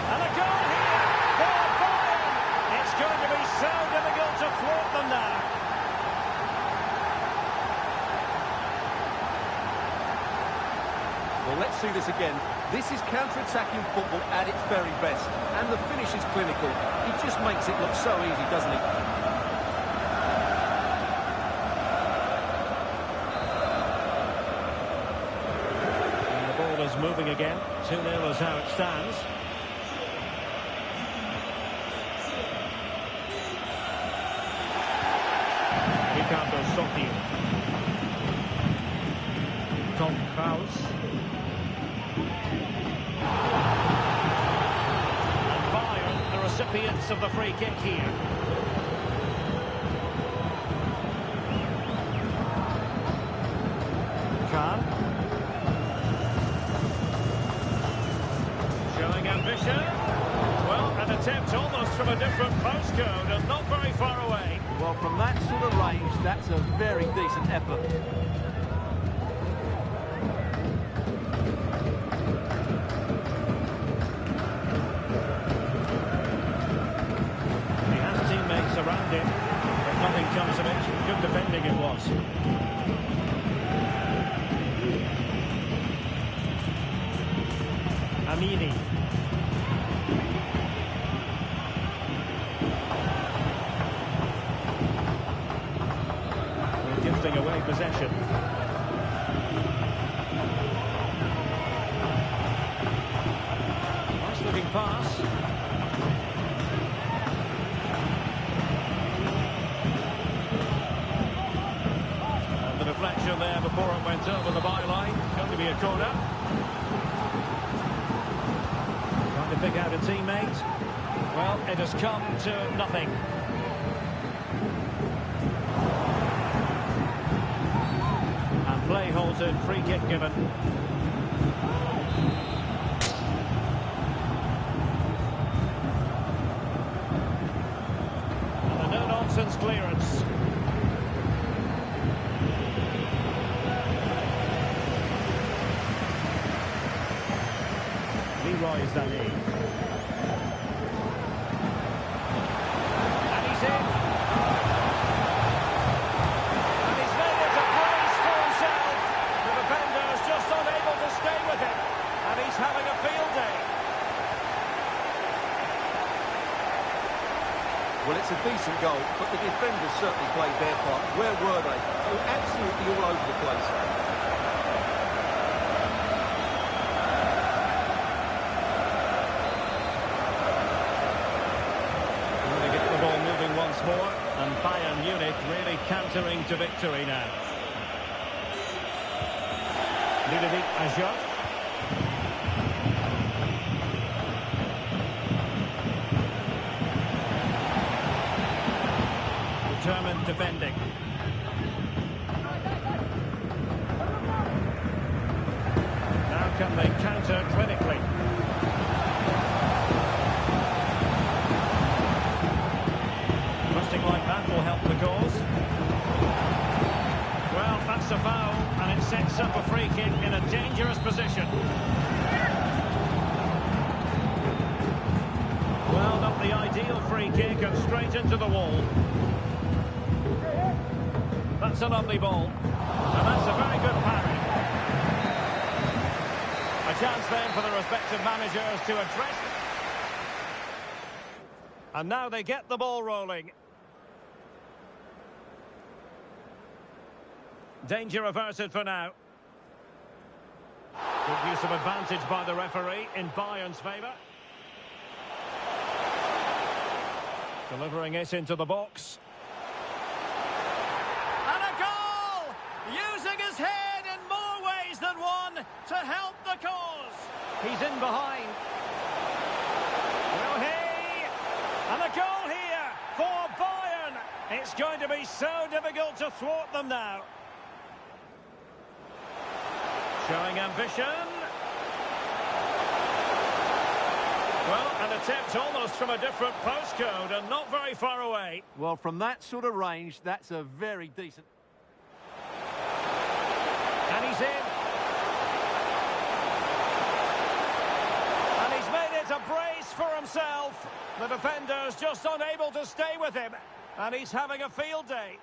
And a goal here for Bayern. It's going to be so difficult to thwart them now. attacking football at its very best. And the finish is clinical. He just makes it look so easy, doesn't he? And the ball is moving again. 2-0 is how it stands. Ricardo Sotil. Tom Kraus. And Bayern, the recipients of the free kick here. Kahn. Showing ambition. Well, an attempt almost from a different postcode and not very far away. Well, from that sort of range, that's a very decent effort. He has teammates around him, but nothing comes of it. Good defending it was. Amini. Gifting away possession. Nice looking pass. And the deflection there before it went over the byline. Going to be a corner. Trying to pick out a teammate. Well, it has come to nothing. Play halted, free kick given. And a no-nonsense clearance. Leroy Sané. And he's in. Having a field day. Well, it's a decent goal, but the defenders certainly played their part. Where were they? They were absolutely all over the place. Going to get the ball moving once more, and Bayern Munich really countering to victory now. Ludovic Ajot. Determined defending. Now can they counter clinically? Thrusting like that will help the cause. Well, that's a foul, and it sets up a free kick in a dangerous position. Well, not the ideal free kick, and straight into the wall. That's a lovely ball, and that's a very good parry. A chance then for the respective managers to address it. And now they get the ball rolling. Danger averted for now. Good use of advantage by the referee in Bayern's favour. Delivering it into the box. And a goal! Using his head in more ways than one to help the cause. He's in behind. Will he? And a goal here for Bayern. It's going to be so difficult to thwart them now. Showing ambition. Well, an attempt almost from a different postcode and not very far away. Well, from that sort of range, that's a very decent... And he's in. And he's made it a brace for himself. The defender's just unable to stay with him. And he's having a field day.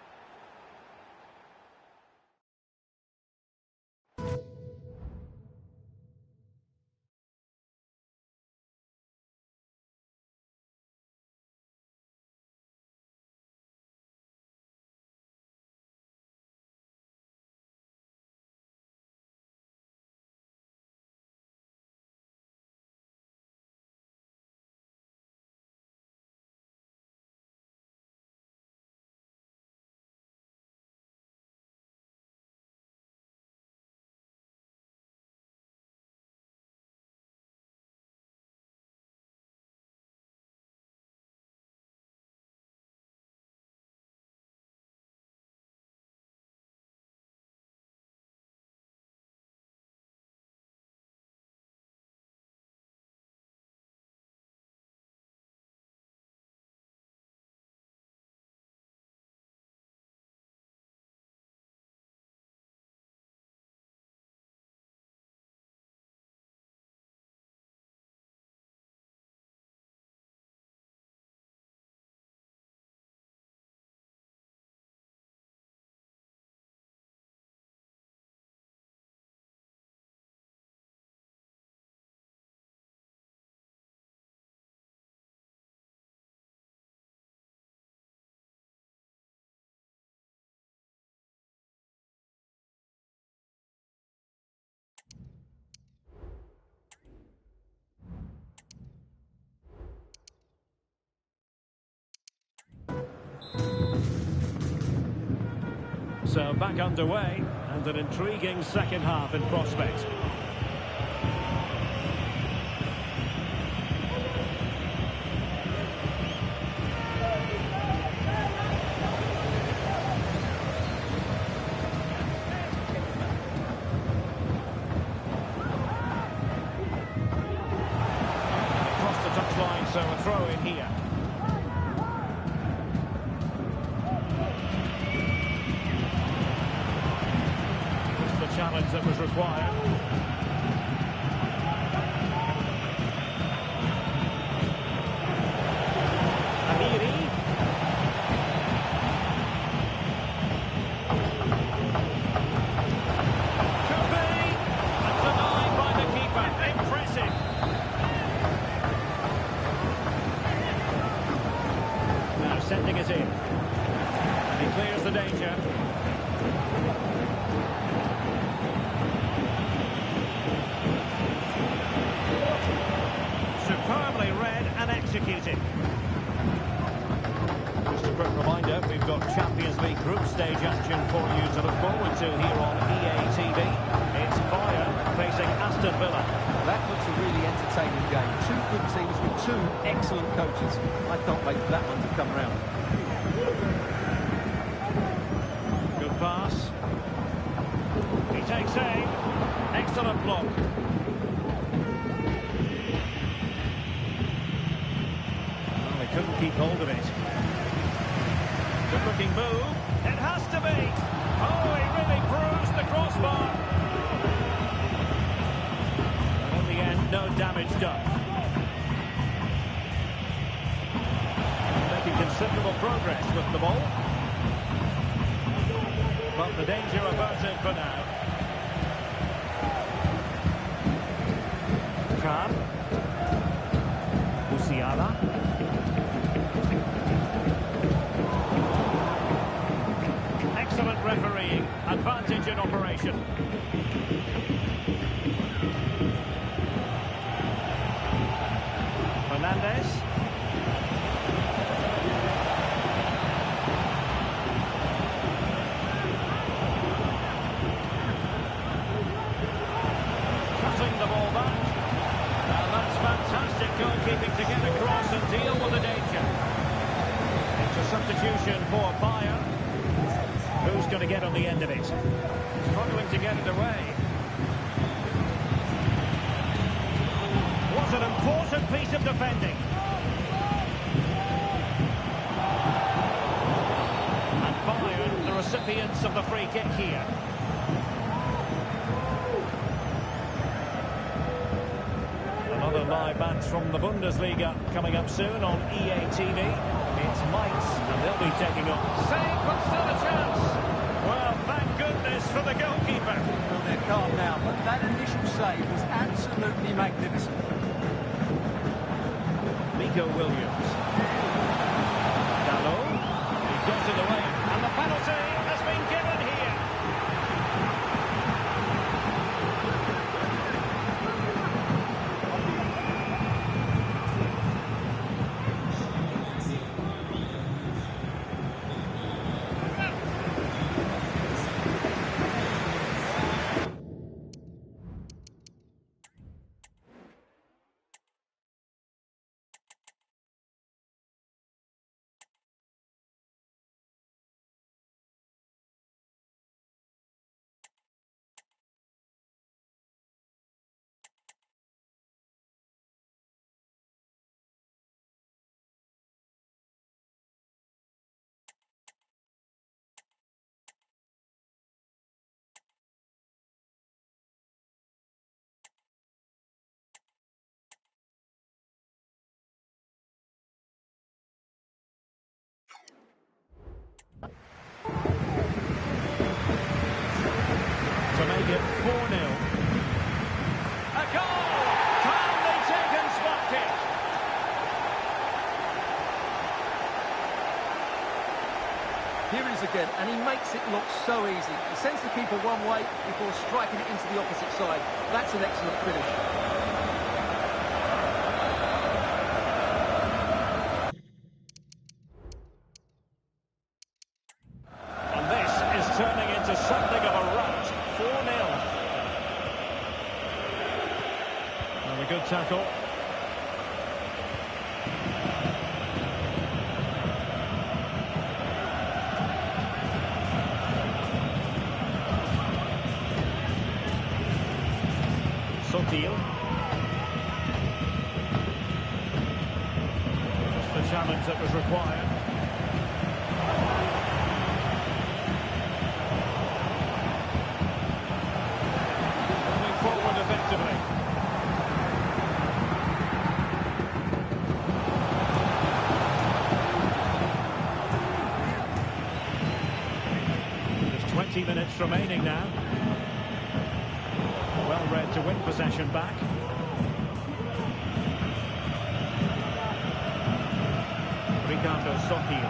So back underway, and an intriguing second half in prospect. Across the touchline, so a throw in here. Challenge that was required. Amiri. Could be. And denied by the keeper. Impressive. Now sending it in. And he clears the danger. Superbly read and executed. Just a quick reminder, we've got Champions League group stage action for you to look forward to here on EA TV. It's Bayern facing Aston Villa. That looks a really entertaining game. Two good teams with two excellent coaches. I can't wait for that one to come round. Good pass. He takes aim. Excellent block. Couldn't keep hold of it. Good looking move. It has to be. Oh, he really bruised the crossbar. And in the end, no damage done. Making considerable progress with the ball. But the danger averted for now. Khan. Musiala. Excellent refereeing, advantage in operation. Fernandes. Cutting the ball back. Now that's fantastic goalkeeping to get across and deal with the danger. It's a substitution for Bayern. Who's going to get on the end of it? Struggling to get it away. What an important piece of defending. And Bayern, the recipients of the free kick here. Another live match from the Bundesliga coming up soon on EA TV. It's Mainz, and they'll be taking on. Save, but still a chance. Well, thank goodness for the goalkeeper. Well, they're calm now, but that initial save was absolutely magnificent. Nico Williams. Dalot. He got it away, and the penalty has been given here. To make it 4-0. A goal! Calmly taken spot kick. Here it is again, and he makes it look so easy. He sends the keeper one way before striking it into the opposite side. That's an excellent finish. And this is turning tackle. Sotil. Just the challenge that was required. Moving forward effectively. There's 20 minutes remaining now. Well read to win possession back. Ricardo Sotil.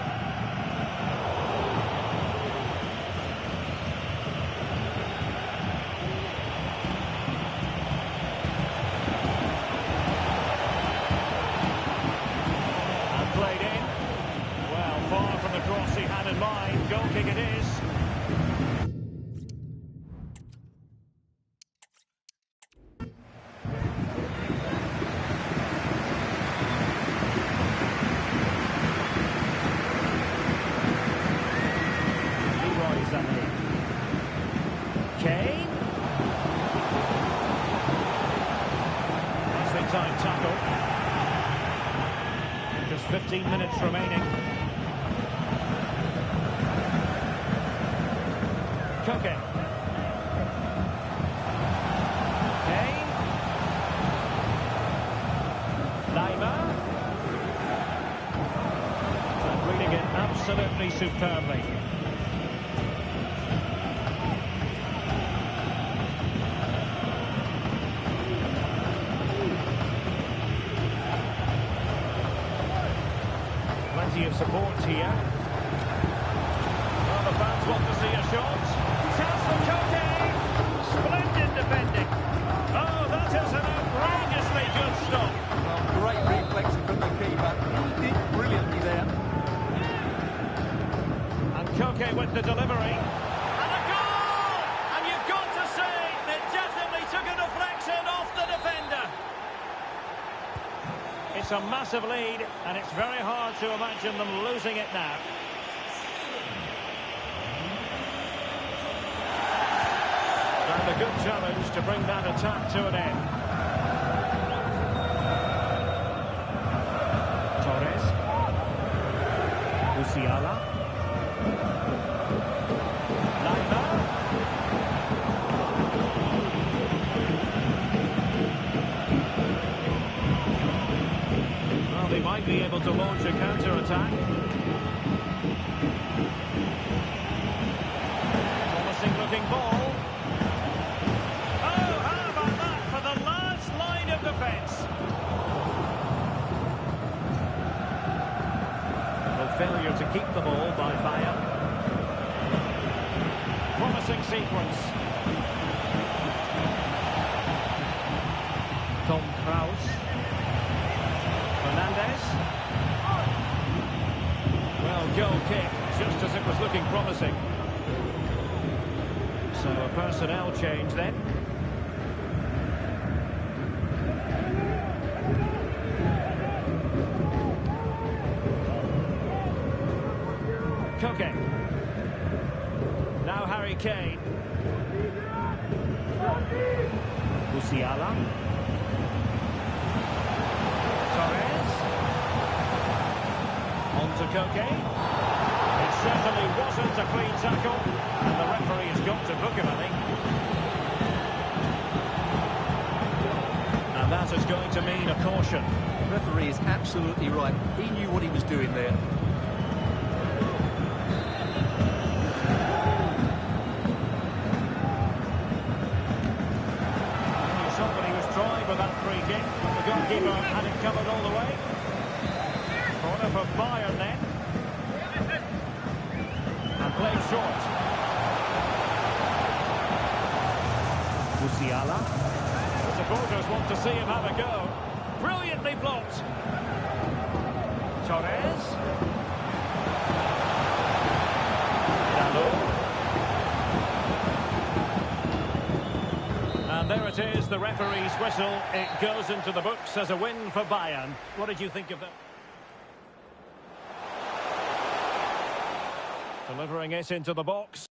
And played in. Well, far from the cross he had in mind. Goal kick it is. Kane. Nicely timed tackle. Just 15 minutes remaining. Koke. Kane. Neymar. And reading it absolutely superbly. Plenty of support here. Well, the fans want to see a shot. Chance for Koke. Splendid defending. Oh, that is an outrageously good stop. Well, great reflection from the keeper. He did brilliantly there. And Koke with the delivery. And a goal! And you've got to say, they definitely took a deflection off the defender. It's a massive lead, and it's very hard to imagine them losing it now. And a good challenge to bring that attack to an end. Torres. Musiala. Neymar. Well, they might be able to launch a counter-attack. Promising-looking ball. Oh, how about that for the last line of defence? No failure to keep the ball by Bayern. Promising sequence. Tom Kraus. Fernandez. Well, goal kick, just as it was looking promising. So a personnel change then. Koke. Now Harry Kane. Musiala. Torres. On to Koke. It certainly wasn't a clean tackle, and the referee has got to book him, I think. And that is going to mean a caution. The referee is absolutely right. He knew what he was doing there. Somebody was trying with that free kick, but the goalkeeper had it covered all the way. Corner for Bayern then. And played short. Musiala. The supporters want to see him have a go. Brilliantly blocked. Torres. Dalot. And there it is, the referee's whistle. It goes into the books as a win for Bayern. What did you think of that? Delivering it into the box.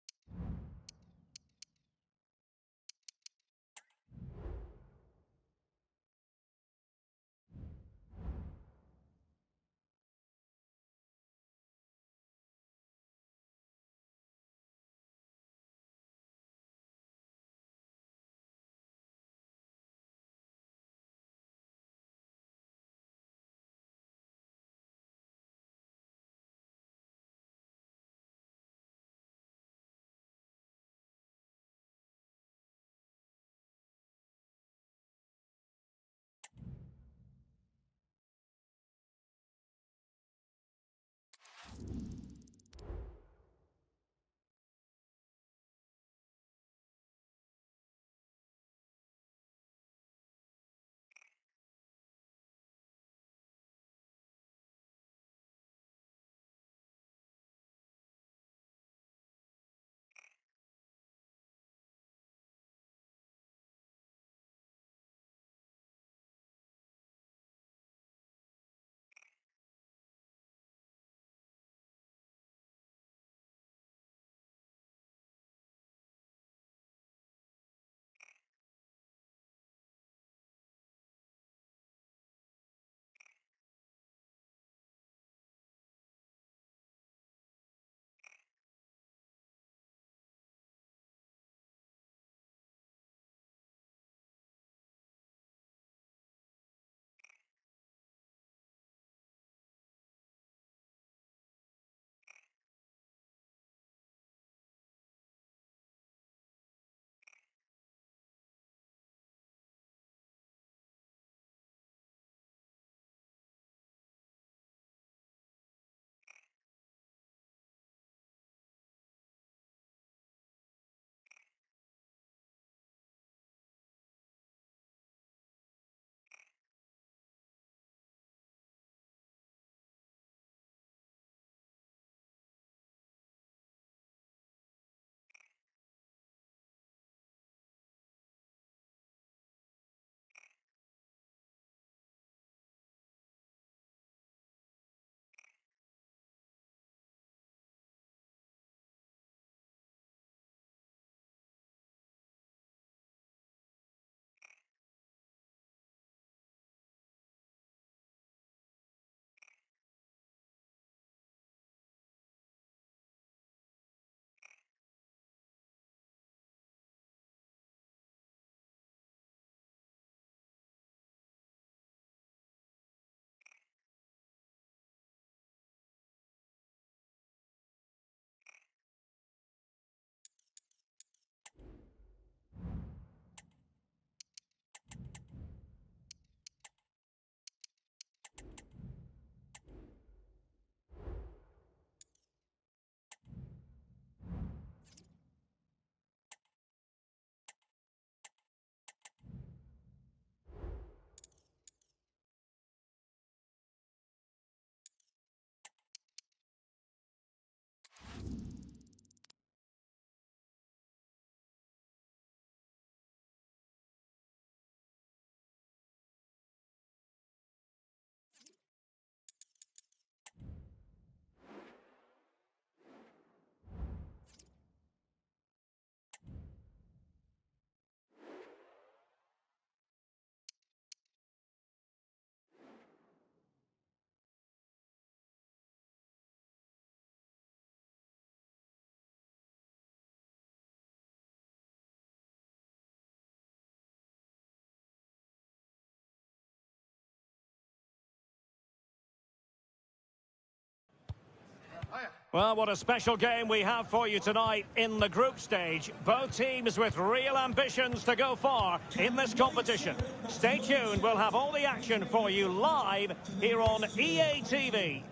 Well, what a special game we have for you tonight in the group stage. Both teams with real ambitions to go far in this competition. Stay tuned, we'll have all the action for you live here on EA TV.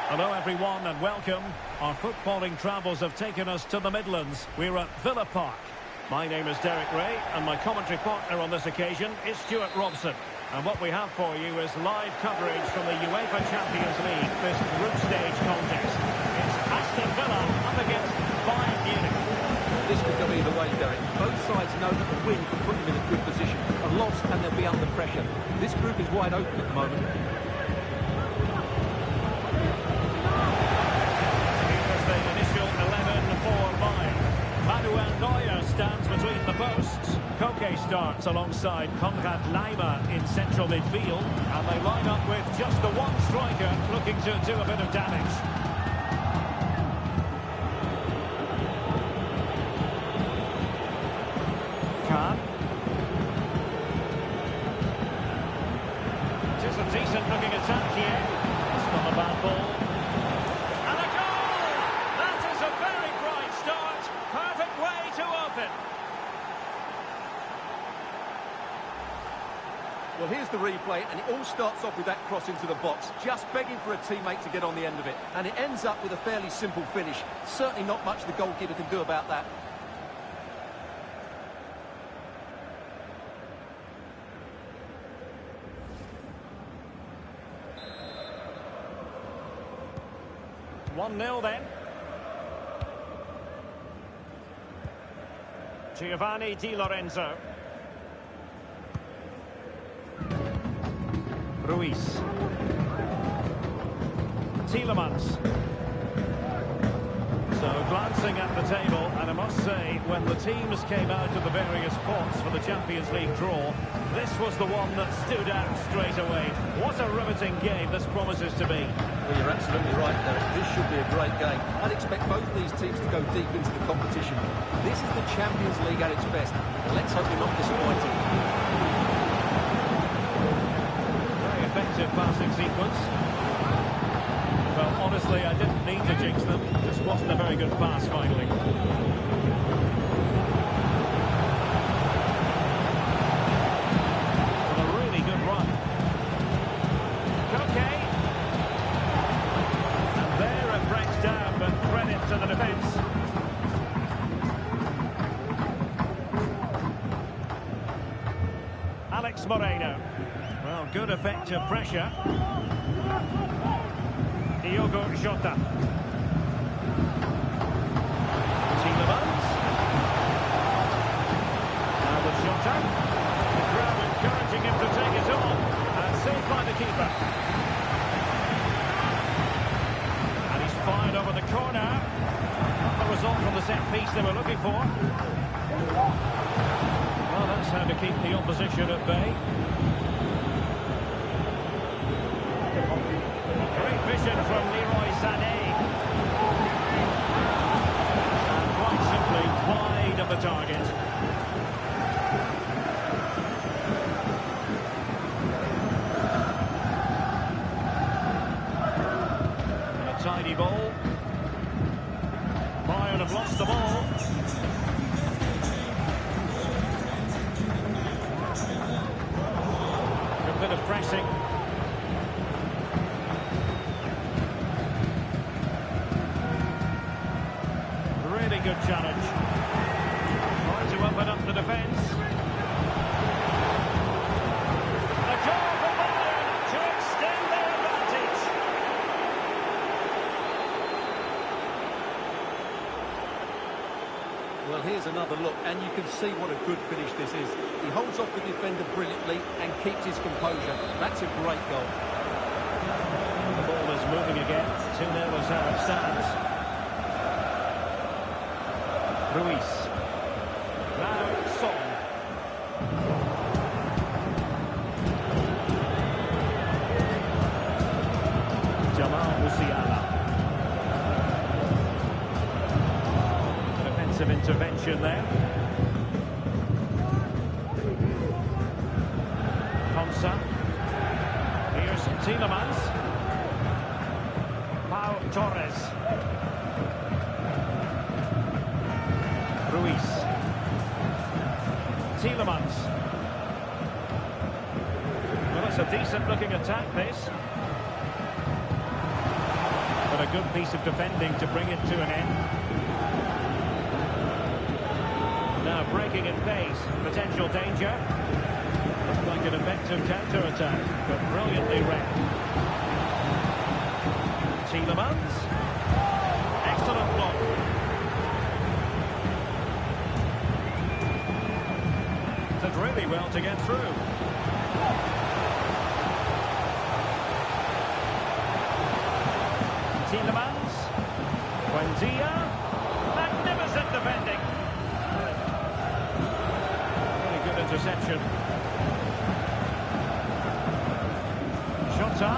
Hello everyone and welcome. Our footballing travels have taken us to the Midlands. We're at Villa Park. My name is Derek Ray and my commentary partner on this occasion is Stuart Robson. And what we have for you is live coverage from the UEFA Champions League, this group stage contest. It's Aston Villa up against Bayern Munich. This could go either way, Derek. Both sides know that the win could put them in a good position. A loss and they'll be under pressure. This group is wide open at the moment. Here's the initial 11 for Bayern. Manuel Neuer stands between the posts. Koke starts alongside Konrad Laimer in central midfield. And they line up with just the one striker looking to do a bit of damage. Khan. It is a decent looking attack here. It's not a bad ball. And a goal! That is a very bright start. Perfect way to open. Well, here's the replay, and it all starts off with that cross into the box, just begging for a teammate to get on the end of it. And it ends up with a fairly simple finish. Certainly not much the goalkeeper can do about that. One 0 then. Giovanni Di Lorenzo. Ruiz. Tielemans. So glancing at the table, and I must say, when the teams came out of the various pots for the Champions League draw, this was the one that stood out straight away. What a riveting game this promises to be. Well, you're absolutely right, Derek. This should be a great game. I'd expect both of these teams to go deep into the competition. This is the Champions League at its best. Let's hope you're not disappointed. Effective passing sequence. Well, honestly, I didn't need to jinx them. Just wasn't a very good pass, finally. But a really good run. Koke. And there it breaks down, but credit to the defence. Alex Moreno. Well, good effective pressure. Diogo Jota. Tielemans. Now with Jota. The crowd encouraging him to take it on. And saved by the keeper. And he's fired over the corner. Not the result from the set piece they were looking for. Well, that's how to keep the opposition at bay. Great vision from Leroy Sané. And quite simply wide of the target. And a tidy ball. Bayern have lost the ball. A bit of pressing. Good challenge. Trying to open up the defence. A goal for Bayern to extend their advantage. Well, here's another look, and you can see what a good finish this is. He holds off the defender brilliantly and keeps his composure. That's a great goal. The ball is moving again. 2-0 is how it stands. Ruiz. Now Son. Jamal Musiala. Defensive intervention there. Konsa. Here's Tielemans. Pau Torres. Ruiz. Tielemans. Well, it's a decent-looking attack, this. But a good piece of defending to bring it to an end. Now breaking in pace. Potential danger. Looked like an effective counter-attack, but brilliantly read. Tielemans. Excellent block. Did really well to get through. Tielemans. Buendia. Magnificent defending. Really good interception. Jota.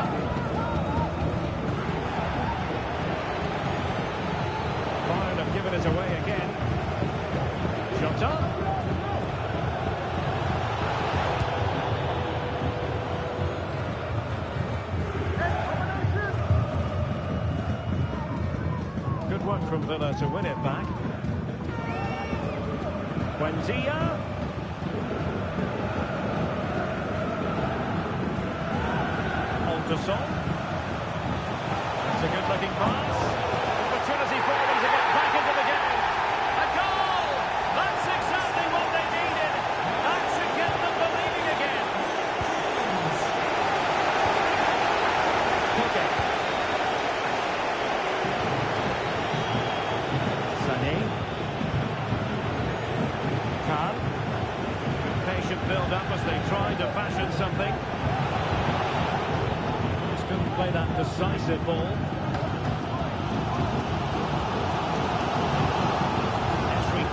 Bayern have given it away again. Jota. Good work from Villa to win it back. Buendia. Alderson. It's a good-looking pass. Opportunity for them to get back into the game. A goal! That's exactly what they needed. That should get them believing again. Okay. Sané. Khan. Patient build-up as they tried to fashion something. Just couldn't play that decisive ball.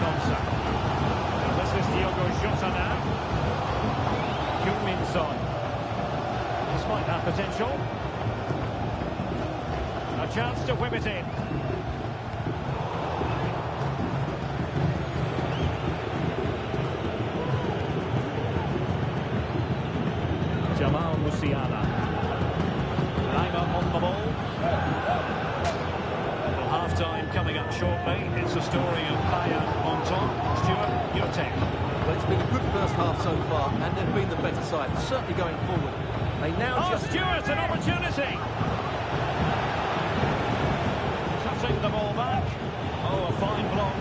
And this is Diogo Jota now. Kukulkan. This might have potential. A chance to whip it in. Jamal Musiala. Lima on the ball. Well, half-time coming up shortly. It's a story of Bayern on top. Stuart, your take. Well, it's been a good first half so far, and they've been the better side, certainly going forward. They now just... Stuart, an opportunity! Cutting the ball back. Oh, a fine block.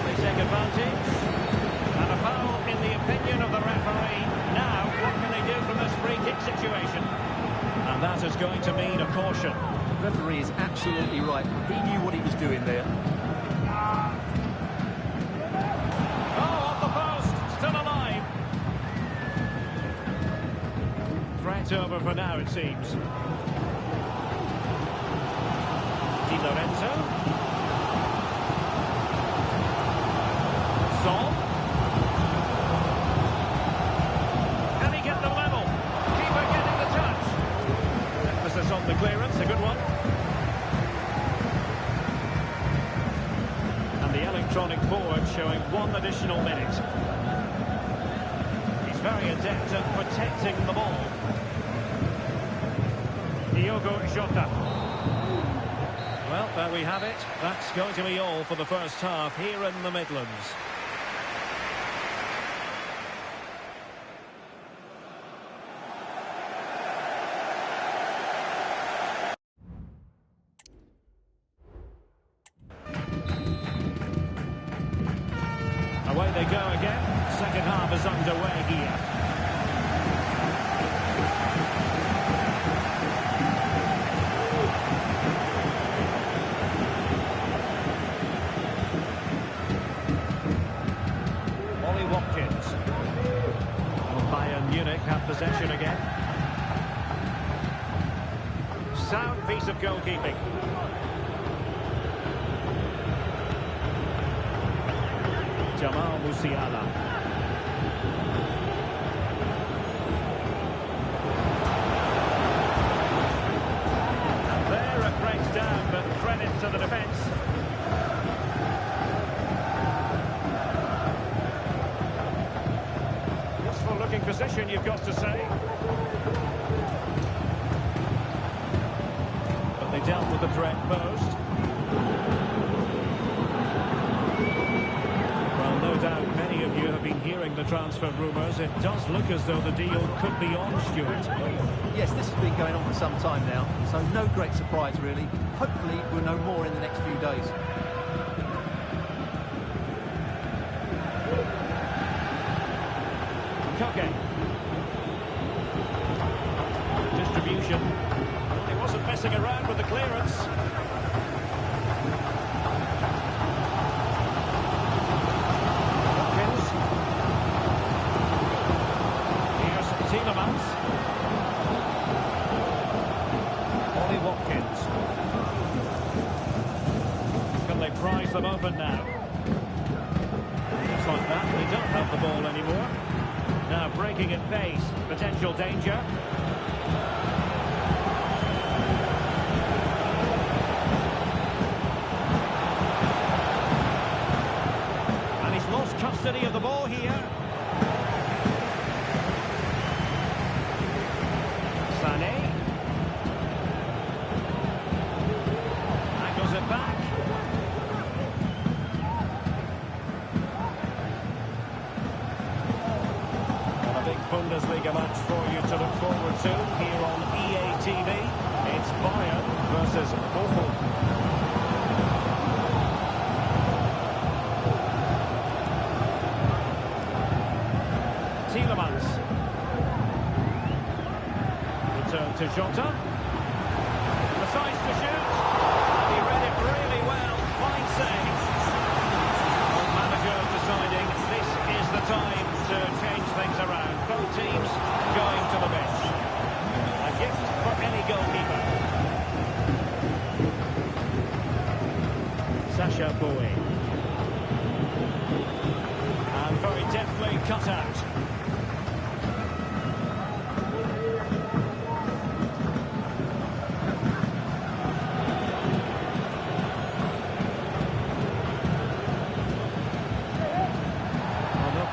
They take advantage. And a foul in the opinion of the referee. Now, what can they do from this free kick situation? And that is going to mean a caution. The referee is absolutely right. He knew what he was doing there. Oh, off the post, still alive. Threat over for now, it seems. Di Lorenzo. Son. Can he get the level? Keeper getting the touch. Emphasis on the clearance, a good one. And the electronic board showing 1 additional minute. He's very adept at protecting the ball. Diogo Jota. Well, there we have it. That's going to be all for the first half here in the Midlands. Away they go again. Second half is underway here. Ollie Watkins. Well, Bayern Munich have possession again. Sound piece of goalkeeping. Jamal Musiala. And there it breaks down, but credit to the defence. Useful looking position, you've got to say. But they dealt with the threat posed. No doubt many of you have been hearing the transfer rumours. It does look as though the deal could be on, Stuart. Yes, this has been going on for some time now, so no great surprise really. Hopefully we'll know more in the next few days. Koke. Distribution. Well, he wasn't messing around with the clearance. Watkins. Here's Tielemans. Watkins. Can they prize them open now? Just like that, they don't have the ball anymore. Now breaking at pace, potential danger. And he's lost custody of the ball here. Sané. Back. And a big Bundesliga match for you to look forward to here on EA TV. It's Bayern versus Bochum. Tielemans. Return to Jota. Decides to shoot. He read it really well. Fine save. Old manager deciding this is the time to change things around. Both teams going to the bench. A gift for any goalkeeper. Sacha Boey. And very deftly cut out.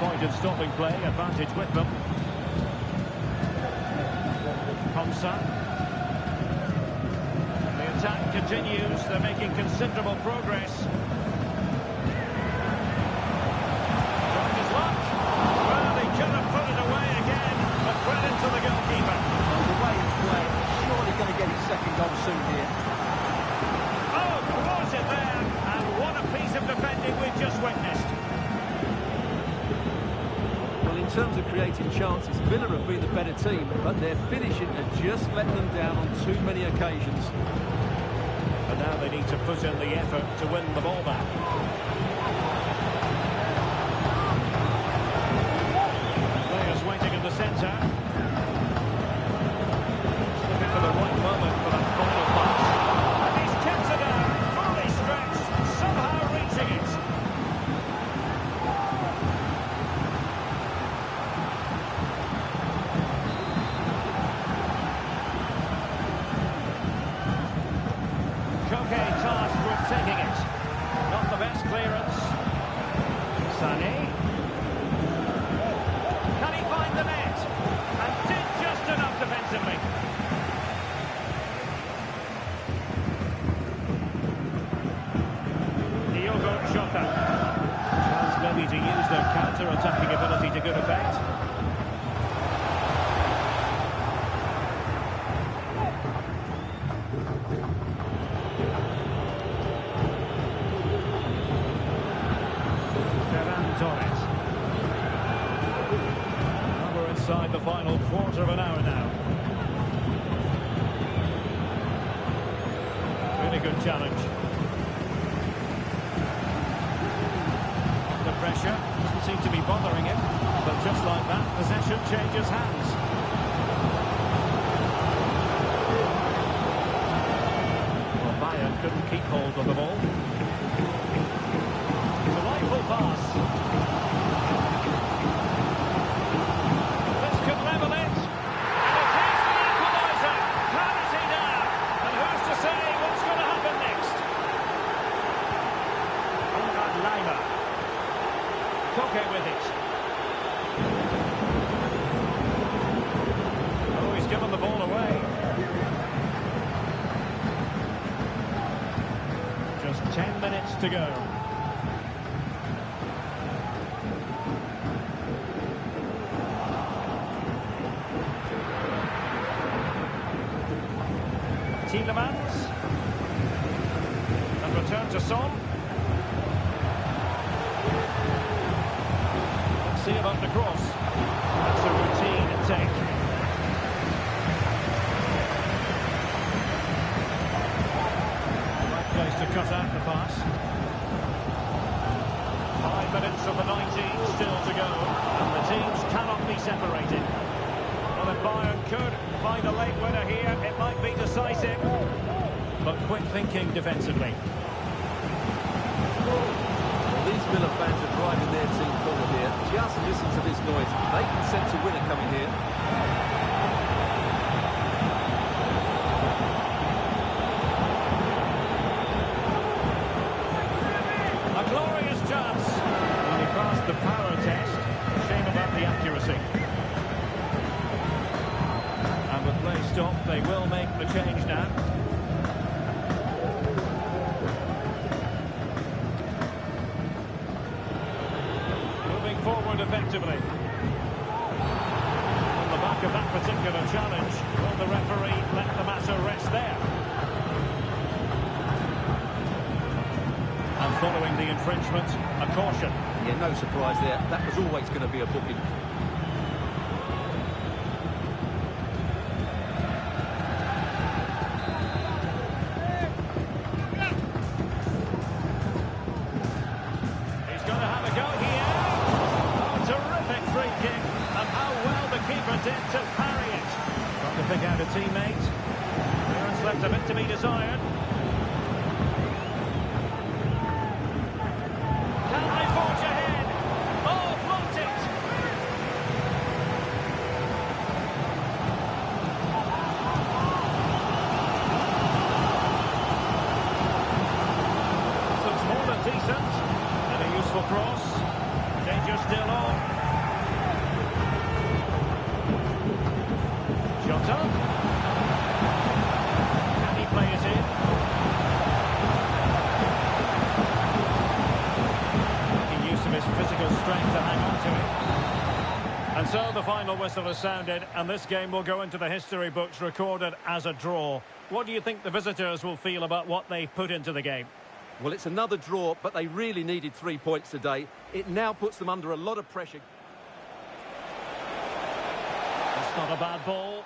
Point in stopping play, advantage with them. Komsa. The attack continues, they're making considerable progress. Trying his luck. Well, he could have put it away again, but credit to the goalkeeper. Well, the way it's played, surely going to get his second goal soon here. Oh, was it there? And what a piece of defending we've just witnessed. In terms of creating chances, Villa have been the better team, but their finishing has just let them down on too many occasions. And now they need to put in the effort to win the ball back. Players waiting in the centre. Looking for the right moment for that final pass. And he's kept it down, fully stretched, somehow reaching it. Koke tasked with taking it. Not the best clearance. Sané. Can he find the net? And did just enough defensively. Diogo Jota. Chance maybe to use their counter-attacking ability to good effect. We're inside the final quarter of an hour now. Really good challenge. The pressure doesn't seem to be bothering him, but just like that, possession changes hands. Well, Bayern couldn't keep hold of the ball. Delightful pass. This could level it. And it is the equaliser. Penalty now. And who's to say what's going to happen next? Konrad Laimer. Koke with it. Oh, he's given the ball away. Just 10 minutes to go. Tielemans. And return to Son. Let's see about the cross. That's a minutes of the 90 still to go, and the teams cannot be separated. Well, if Bayern could find a late winner here, it might be decisive, but quick thinking defensively. These Villa fans are driving their team forward here. Just listen to this noise. They can sense a winner coming here. A glorious chance. And he passed the power test. Shame about the accuracy. And with play stopped, they will make the change now. Forward effectively. On the back of that particular challenge, will the referee let the matter rest there? And following the infringement, a caution. Yeah, no surprise there. That was always going to be a booking. He's going to have a go here. Free kick, and how well the keeper did to parry it. Trying to pick out a teammate. Clearance left a bit to be desired. Can they forge ahead? Oh, blocked it! This looks more than decent. And a useful cross. Danger still on. Jota. Can he play it in? Making use of his physical strength to hang on to it. And so the final whistle has sounded, and this game will go into the history books recorded as a draw. What do you think the visitors will feel about what they've put into the game? Well, it's another draw, but they really needed 3 points today. It now puts them under a lot of pressure. It's not a bad ball.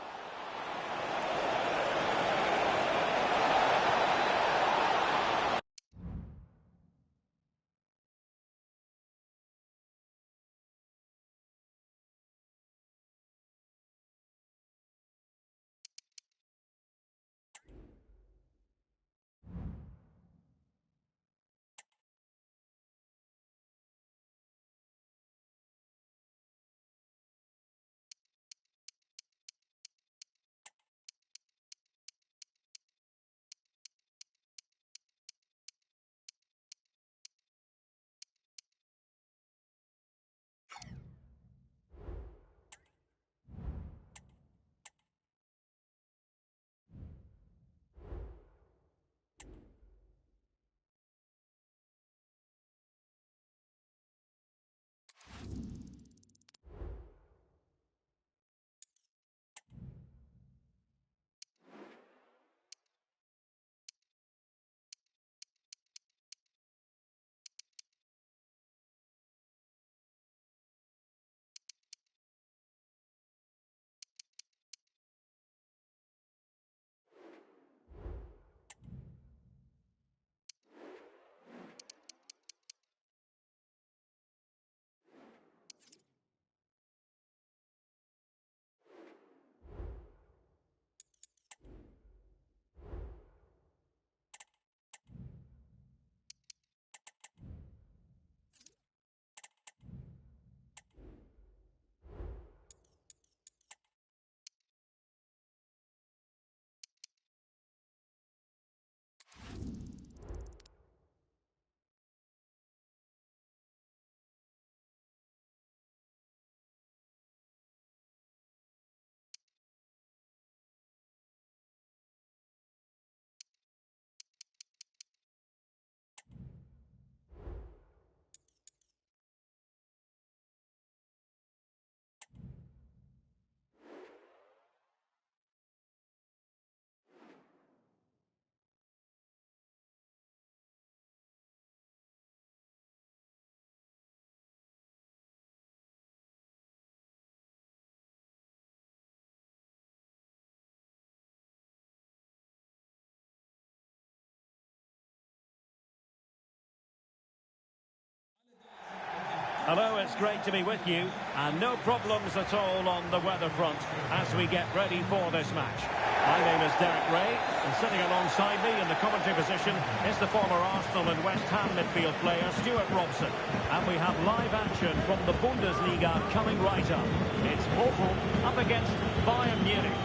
Hello, it's great to be with you, and no problems at all on the weather front as we get ready for this match. My name is Derek Ray, and sitting alongside me in the commentary position is the former Arsenal and West Ham midfield player Stuart Robson. And we have live action from the Bundeslig coming right up. It's Bochum up against Bayern Munich.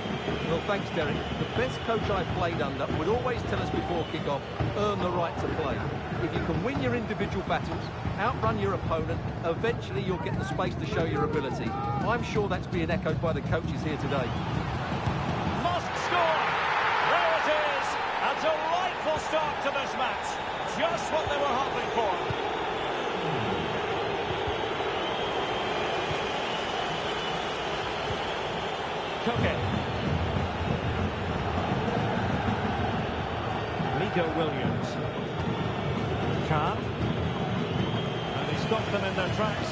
Well, thanks, Derek. The best coach I played under would always tell us before kick-off, earn the right to play. If you can win your individual battles, outrun your opponent, eventually you'll get the space to show your ability. I'm sure that's being echoed by the coaches here today. Must score! There it is! A delightful start to this match. Just what they were hoping for. Kukulkan. Williams. Khan. And he stopped them in their tracks.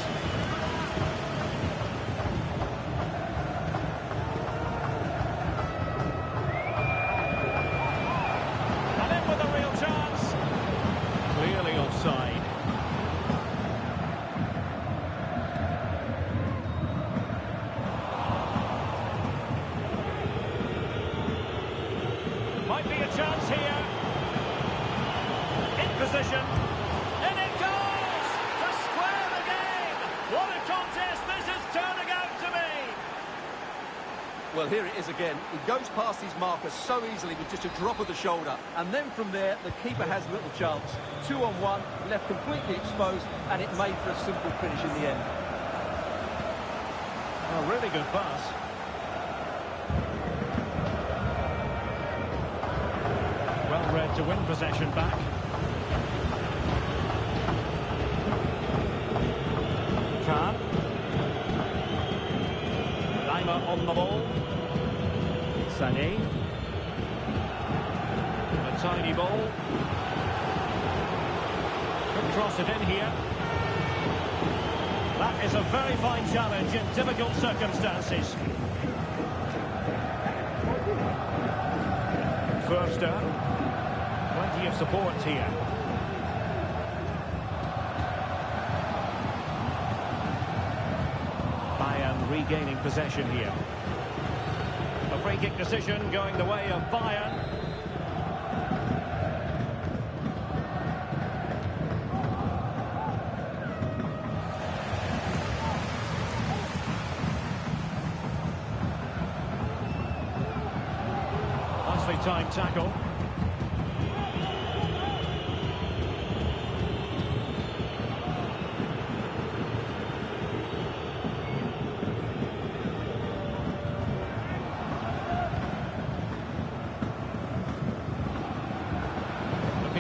And in with a real chance. Clearly offside. Might be a chance here. Position, and it goes to square the game. What a contest this is turning out to be. Well, here it is again. He goes past his marker so easily with just a drop of the shoulder, and then from there the keeper has little chance. 2-on-1, left completely exposed, and it made for a simple finish in the end. A really good pass. Well read to win possession back. On the ball. Sané. A tiny ball. Could cross it in here. That is a very fine challenge in difficult circumstances. Förster. Plenty of support here. Regaining possession here. A free kick decision going the way of Bayern. Nicely timed tackle.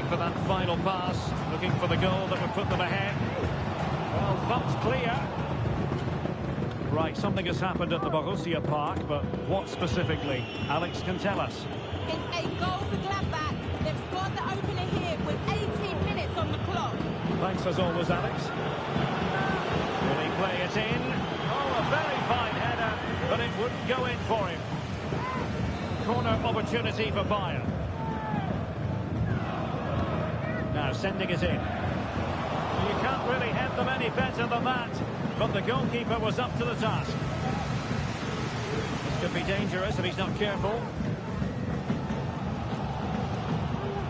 For that final pass, looking for the goal that would put them ahead. Well, thumped clear. Right, something has happened at the Borussia Park, but what specifically? Alex can tell us. It's a goal for Gladbach. They've scored the opener here with 18 minutes on the clock. Thanks as always, Alex. Will he play it in? Oh, a very fine header, but it wouldn't go in for him. Corner opportunity for Bayern. Now sending it in. You can't really head them any better than that, but the goalkeeper was up to the task. This could be dangerous if he's not careful.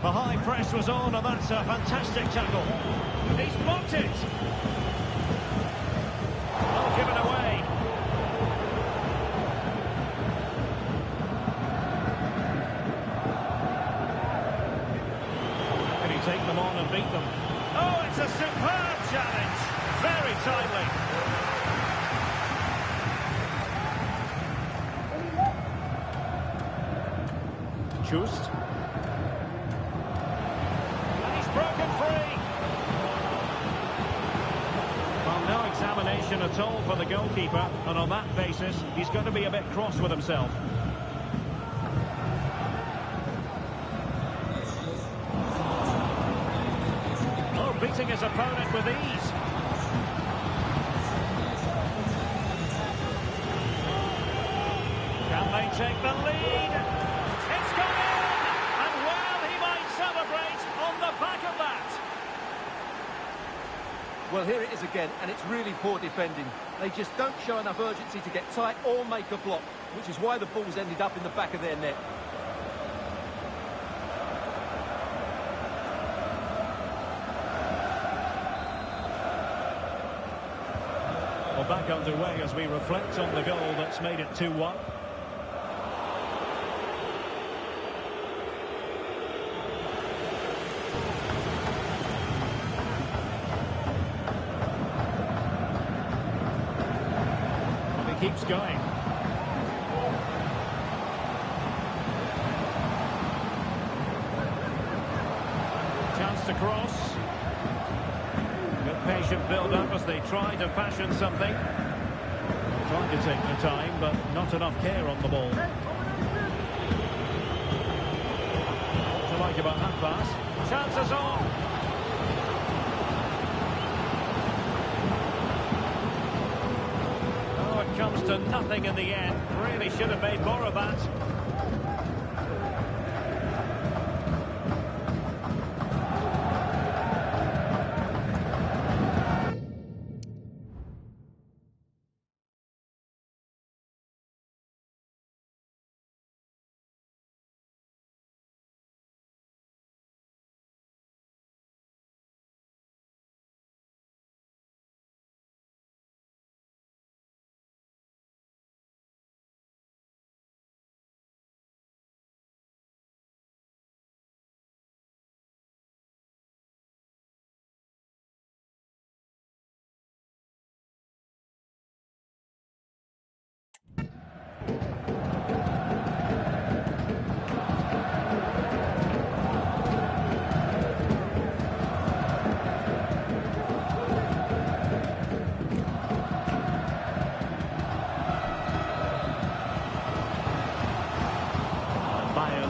The high press was on, and that's a fantastic tackle. He's blocked it. Well, given away. Take them on and beat them. Oh, it's a superb challenge. Very timely. Just. And he's broken free. Well, no examination at all for the goalkeeper, and on that basis, he's going to be a bit cross with himself. Beating his opponent with ease. Can they take the lead? It's gone in! And well, he might celebrate on the back of that. Well, here it is again, and it's really poor defending. They just don't show enough urgency to get tight or make a block, which is why the ball's ended up in the back of their net. Well, back underway as we reflect on the goal that's made it 2-1. Keeps going. Chance to cross. Good patient build-up as they try to fashion something. Trying to take their time, but not enough care on the ball. What to like about that pass? Chances on. Comes to nothing in the end. Really should have made more of that.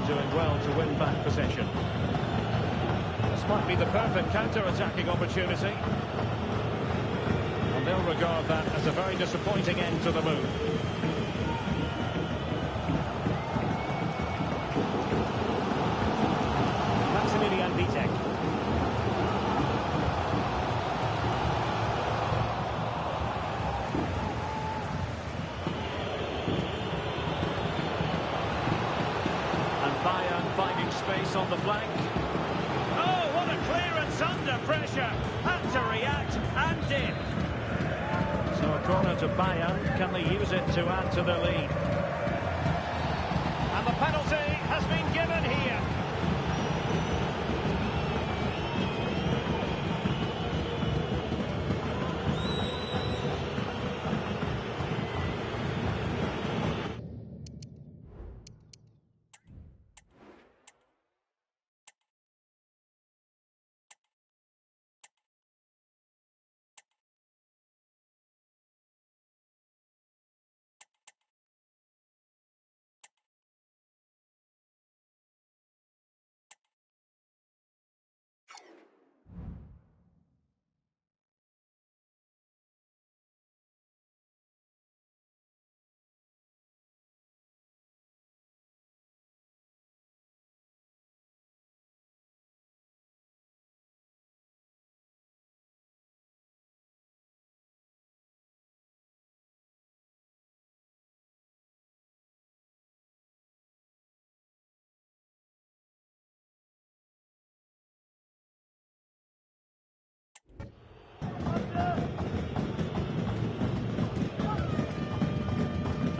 Doing well to win back possession. This might be the perfect counter-attacking opportunity. And they'll regard that as a very disappointing end to the move. Maximilian Vitek. Space on the flank. Oh, what a clearance under pressure. Had to react and did. So a corner to Bayern. Can they use it to add to their lead? And the penalty has been given here.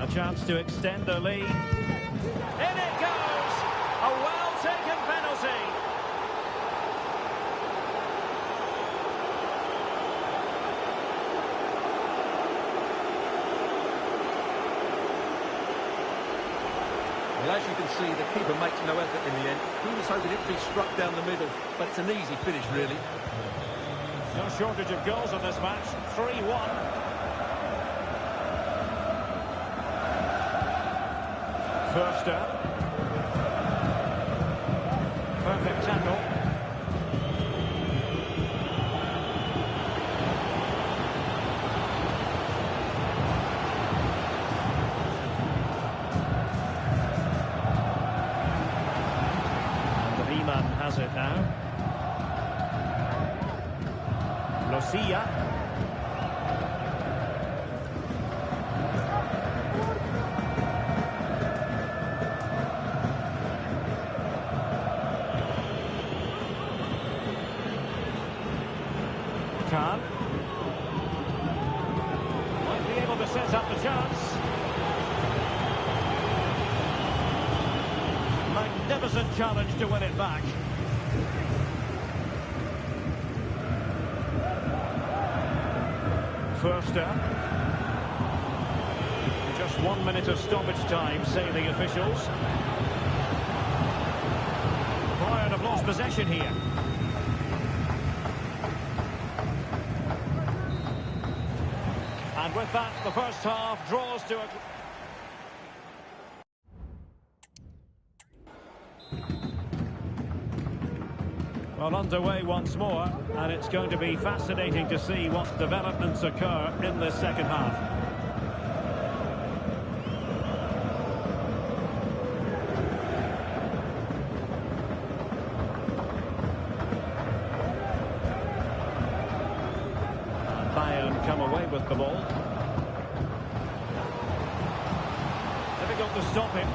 A chance to extend the lead. In it goes! A well-taken penalty. Well, as you can see, the keeper makes no effort in the end. He was hoping it would be struck down the middle, but it's an easy finish, really. No shortage of goals in this match. 3-1. First down. Perfect tackle. And Riemann has it now. Lucia. Sets up the chance. Magnificent challenge to win it back. First up. Just 1 minute of stoppage time, say the officials. Bayern have lost possession here. And with that, the first half draws to a... Well, underway once more, and it's going to be fascinating to see what developments occur in this second half. Bayern come away with the ball. Difficult to stop him.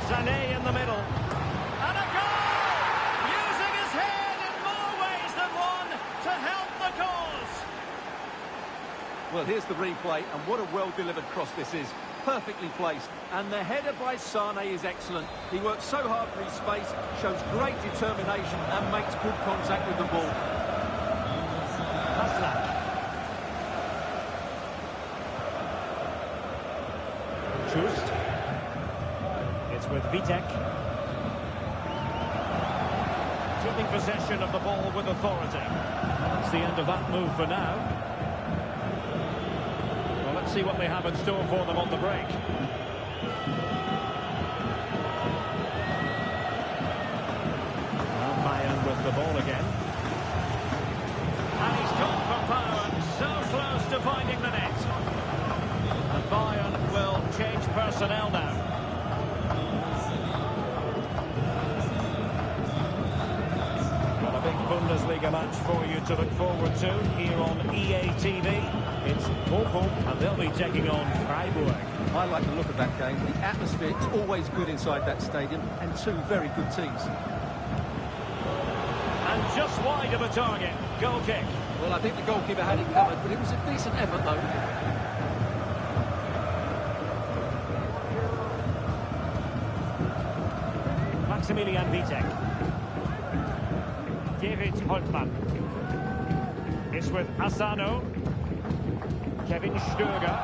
Sané in the middle. And a goal! Using his head in more ways than one to help the cause. Well, here's the replay, and what a well-delivered cross this is. Perfectly placed. And the header by Sané is excellent. He works so hard for his space, shows great determination, and makes good contact with the ball. Just. It's with Vitek. Keeping possession of the ball with authority. That's the end of that move for now. Well, let's see what they have in store for them on the break. Well, Bayern with the ball again. And he's gone for power. So close to finding the net. And Bayern will change personnel now. Well, a big Bundesliga match for you to look forward to here on EA TV. It's Kukulkan, and they'll be taking on Freiburg. I like the look of that game. The atmosphere is always good inside that stadium, and two very good teams. And just wide of a target. Goal kick. Well, I think the goalkeeper had it covered, but it was a decent effort, though. Maximilian Vitek. David Holtmann. It's with Asano. Kevin Stöger.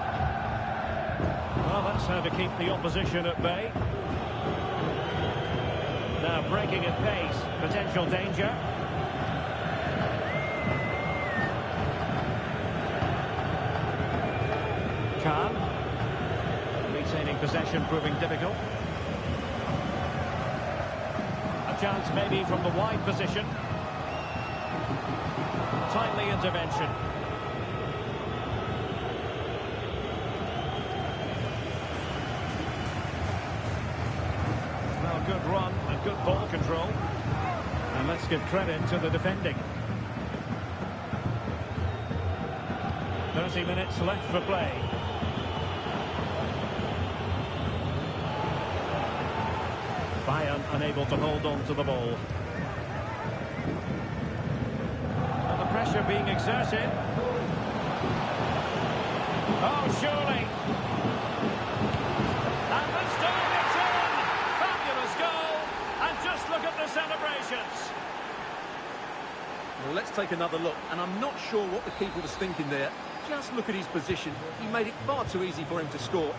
Well, that's how to keep the opposition at bay. Now breaking at pace. Potential danger. Kahn. Retaining possession proving difficult. Chance maybe from the wide position. Timely intervention. Well, good run and good ball control. And let's give credit to the defending. 30 minutes left for play. Bayern unable to hold on to the ball. And the pressure being exerted. Oh, surely. And this time it's in. Fabulous goal. And just look at the celebrations. Well, let's take another look. And I'm not sure what the keeper was thinking there. Just look at his position. He made it far too easy for him to score.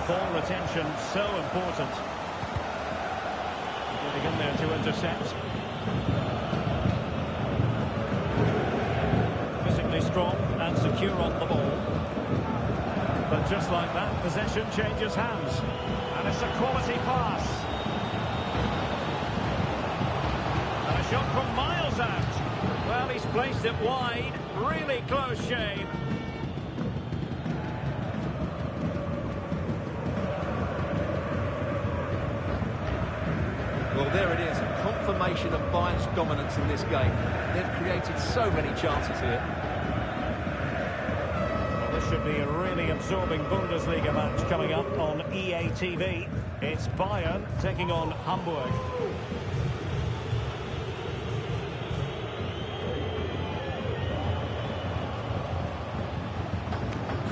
Ball retention so important. Getting in there to intercept. Physically strong and secure on the ball. But just like that, possession changes hands. And it's a quality pass. And a shot from miles out. Well, he's placed it wide. Really close shave. Well, there it is, confirmation of Bayern's dominance in this game. They've created so many chances here. Well, this should be a really absorbing Bundesliga match coming up on EA TV. It's Bayern taking on Hamburg.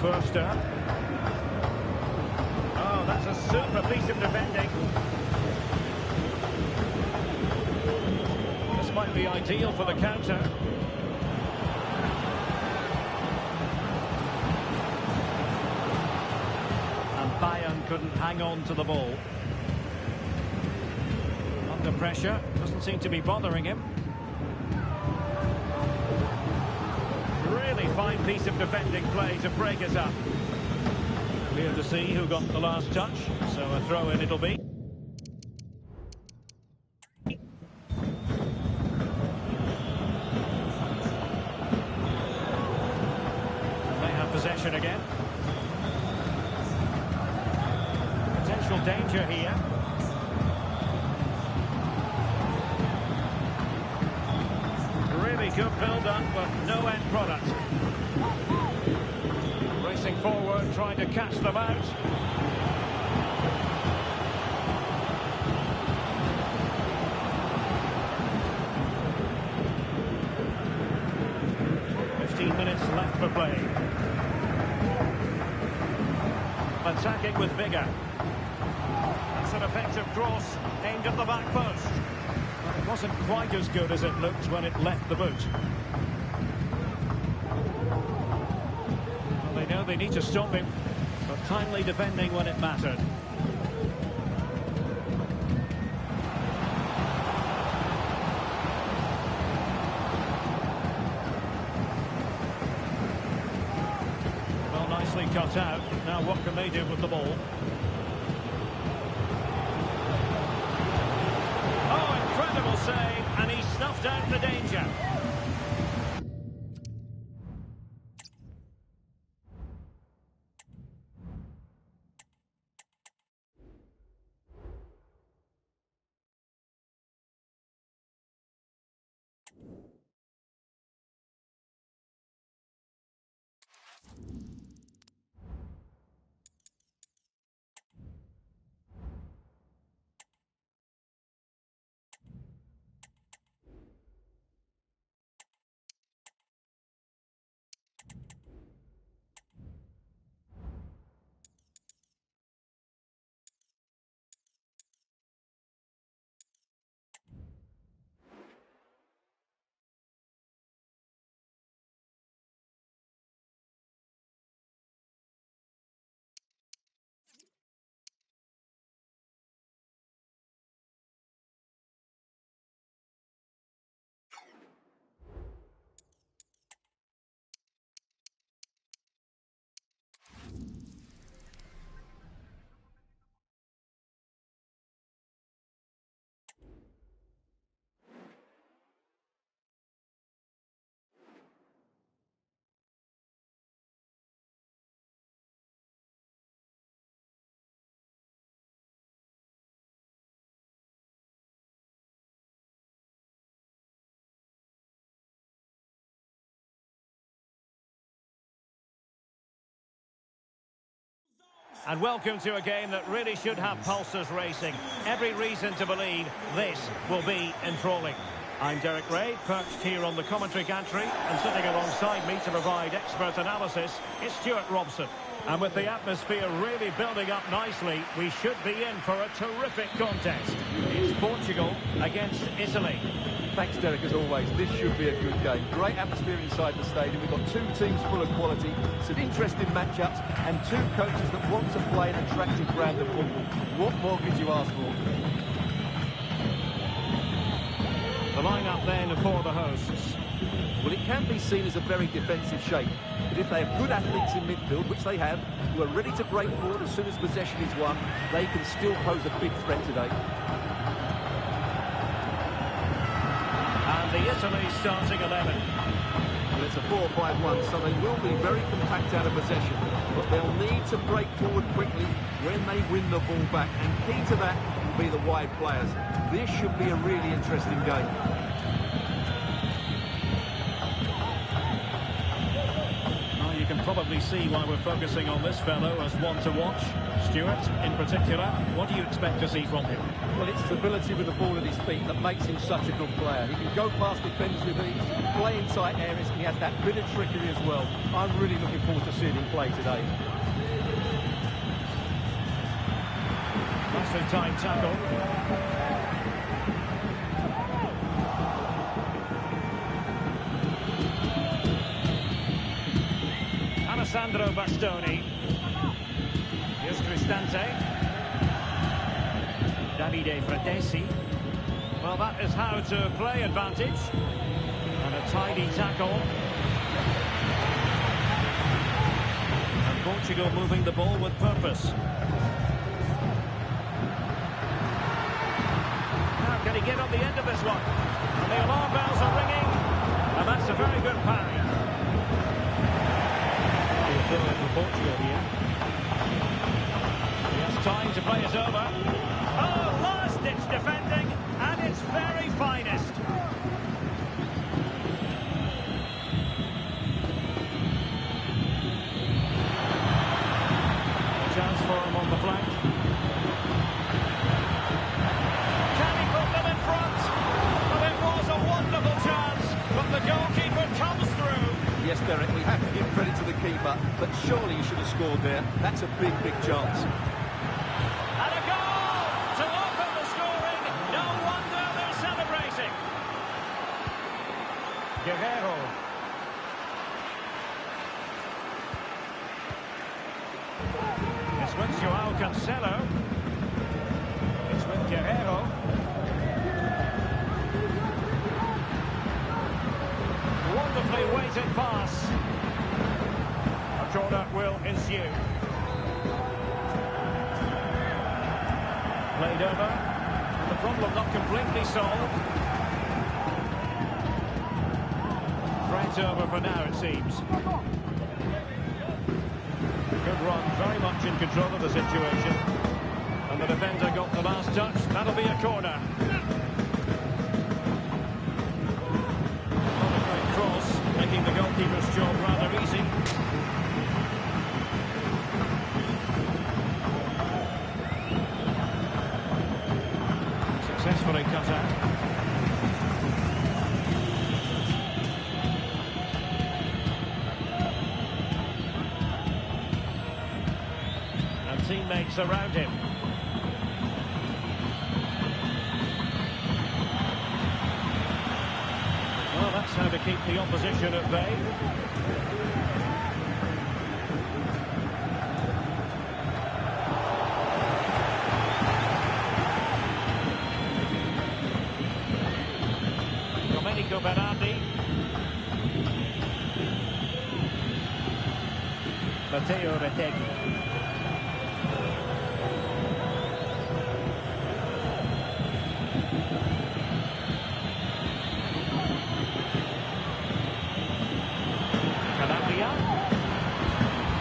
Förster. Oh, that's a super piece of defending. This might be ideal for the counter. And Bayern couldn't hang on to the ball. Under pressure, doesn't seem to be bothering him. Really fine piece of defending play to break it up. Here to see who got the last touch, so a throw in it'll be. They have possession again. Potential danger here. Really good build-up, but no end product. Racing forward, trying to catch them out. Minutes left for play. Attacking with vigour. That's an effective cross aimed at the back post. But it wasn't quite as good as it looked when it left the boot. Well, they know they need to stop him, but timely defending when it mattered. Cut out. Now what can they do with the ball? Oh, incredible save, and he snuffed out the danger. And welcome to a game that really should have pulses racing. Every reason to believe this will be enthralling. I'm Derek Ray, perched here on the commentary gantry, and sitting alongside me to provide expert analysis is Stuart Robson. And with the atmosphere really building up nicely, we should be in for a terrific contest. It's Portugal against Italy. Thanks, Derek, as always. This should be a good game. Great atmosphere inside the stadium. We've got two teams full of quality, some interesting matchups, and two coaches that want to play an attractive brand of football. What more could you ask for? The line-up then for the hosts. Well, it can be seen as a very defensive shape, but if they have good athletes in midfield, which they have, who are ready to break forward as soon as possession is won, they can still pose a big threat today. And the Italy starting 11. Well, it's a 4-5-1, so they will be very compact out of possession, but they'll need to break forward quickly when they win the ball back, and key to that will be the wide players. This should be a really interesting game. You can probably see why we're focusing on this fellow as one to watch. Stewart, in particular, what do you expect to see from him? Well, it's his ability with the ball at his feet that makes him such a good player. He can go past defenders with ease, play in tight areas, and he has that bit of trickery as well. I'm really looking forward to seeing him play today. Nicely timed tackle. Alessandro Bastoni. Here's Cristante. Davide Fratesi. Well, that is how to play advantage. And a tidy tackle. And Portugal moving the ball with purpose. Now, can he get on the end of this one? And the alarm bells are ringing. And that's a very good parry. For Portugal here. He has time to play it over. Oh, last-ditch defending, and its very finest. A chance for him on the flank. Can he put them in front? Well, it was a wonderful chance, but the goalkeeper comes through. Yes, Derek, we have to give credit to the keeper, but surely he should have scored there. That's a big, big chance. And a goal to open the scoring. No wonder they're celebrating. Guerrero. It's with Joao Cancelo. It's with Guerrero. Wonderfully weighted pass. A corner will ensue. Played over. And the problem not completely solved. Threat over for now, it seems. Good run, very much in control of the situation. And the defender got the last touch. That'll be a corner. Making the goalkeeper's job rather easy. Successfully cut out. And teammates around him. Well, that's how to keep the opposition at bay. Domenico Berardi. Matteo Retegui.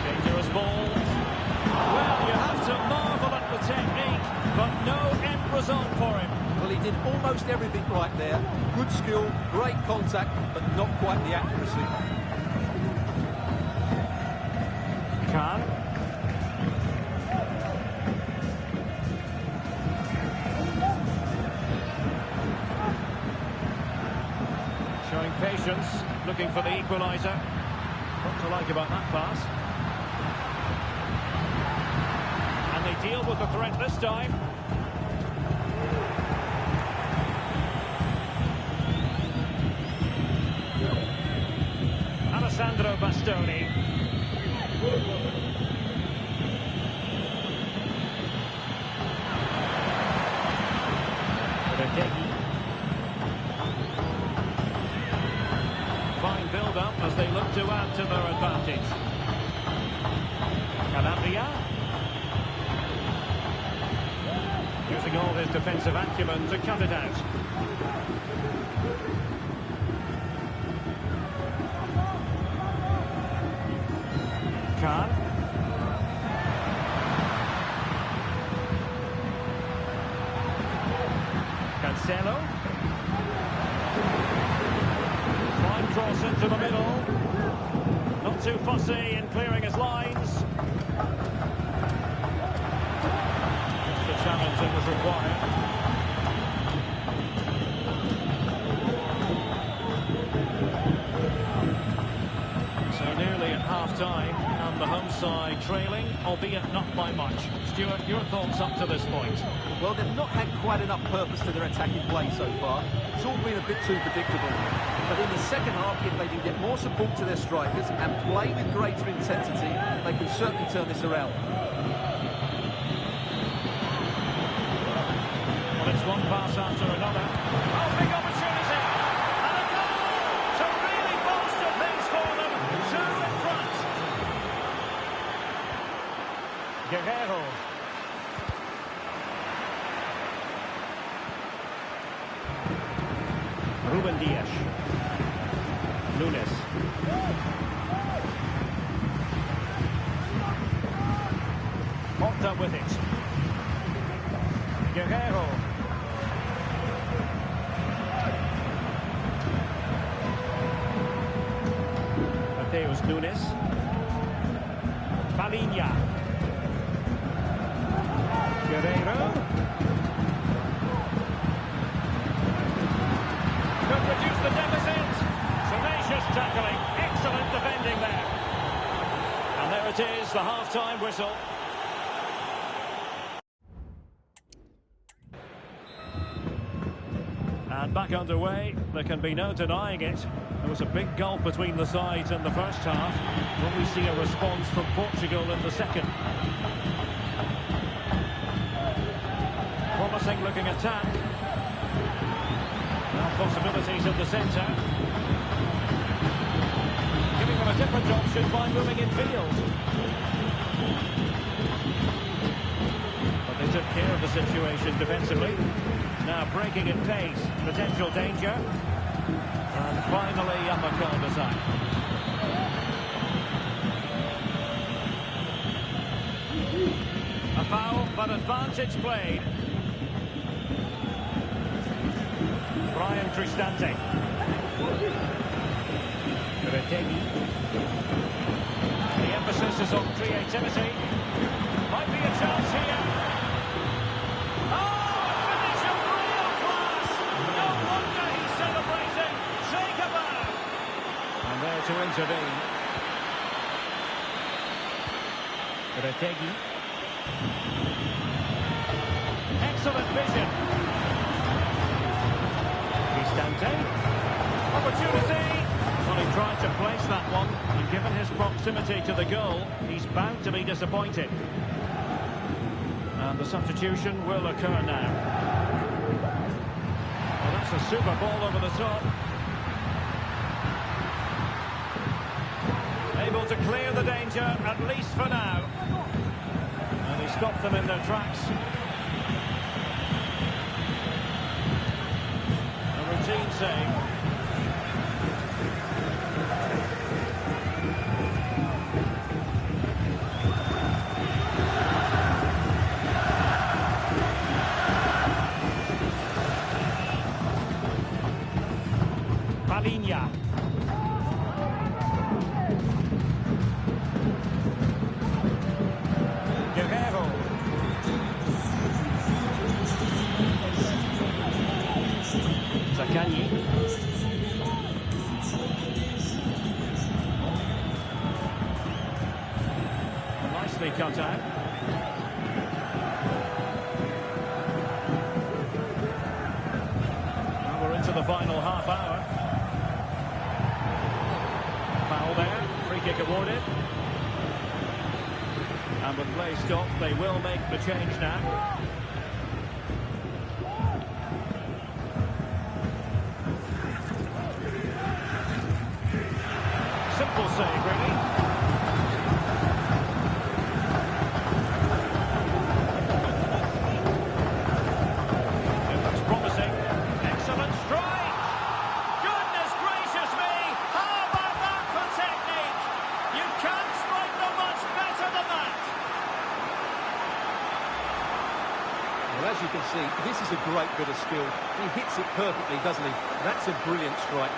Dangerous ball. Well, you have to marvel at the technique, but no end result for him. Well, he did almost everything right there. Good skill, great contact, but not quite the accuracy. Khan. Showing patience, looking for the equaliser. What to like about that pass? And they deal with the threat this time. Alessandro Bastoni. Retegui. Fine build-up as they look to add to their advantage. Calabria. Using all his defensive acumen to cut it out. Khan. Cancelo. Fine cross into the middle. Not too fussy in clearing his lines. hours required. So nearly at half-time, and the home side trailing, albeit not by much. Stuart, your thoughts up to this point? Well, they've not had quite enough purpose to their attacking play so far. It's all been a bit too predictable. But in the second half, if they can get more support to their strikers and play with greater intensity, they can certainly turn this around. Well, it's one pass after another. Oh, big opportunity! And a goal to really bolster things for them. Two in front. Guerrero. Ruben Dias. Munic. Horta with it. Guerrero. Mateus Nunes. Palinha. Guerrero. Could reduce the deficit. Tenacious tackling. Excellent defending there. And there it is, the half-time whistle. And back underway, there can be no denying it. There was a big gulf between the sides in the first half. Will we see a response from Portugal in the second? Promising looking attack. Now possibilities at the centre. Giving them a different option by moving in field. But they took care of the situation defensively. Now breaking at pace, potential danger. And finally up a cul-de-sac. A foul, but advantage played. Brian Cristante. Retegui. The emphasis is on creativity. Might be a chance here. Oh, a finish of real class! No wonder he's celebrating. Take a bow. And there to intervene. Retegui. Excellent vision. Cristante. Opportunity. Well, he tried to place that one, and given his proximity to the goal, he's bound to be disappointed. And the substitution will occur now. Well, that's a super ball over the top. Able to clear the danger, at least for now. And he stopped them in their tracks. A routine save. Palinha. Guerrero. Zaccagni. Nicely cut out. Now we're into the final half hour. Foul there, free kick awarded. And with play stopped, they will make the change now. Simple save, really. It looks promising. Excellent strike! Goodness gracious me! How about that for technique? You can't strike them much better than that! Well, as you can see, this is a great bit of skill. He hits it perfectly, doesn't he? That's a brilliant strike.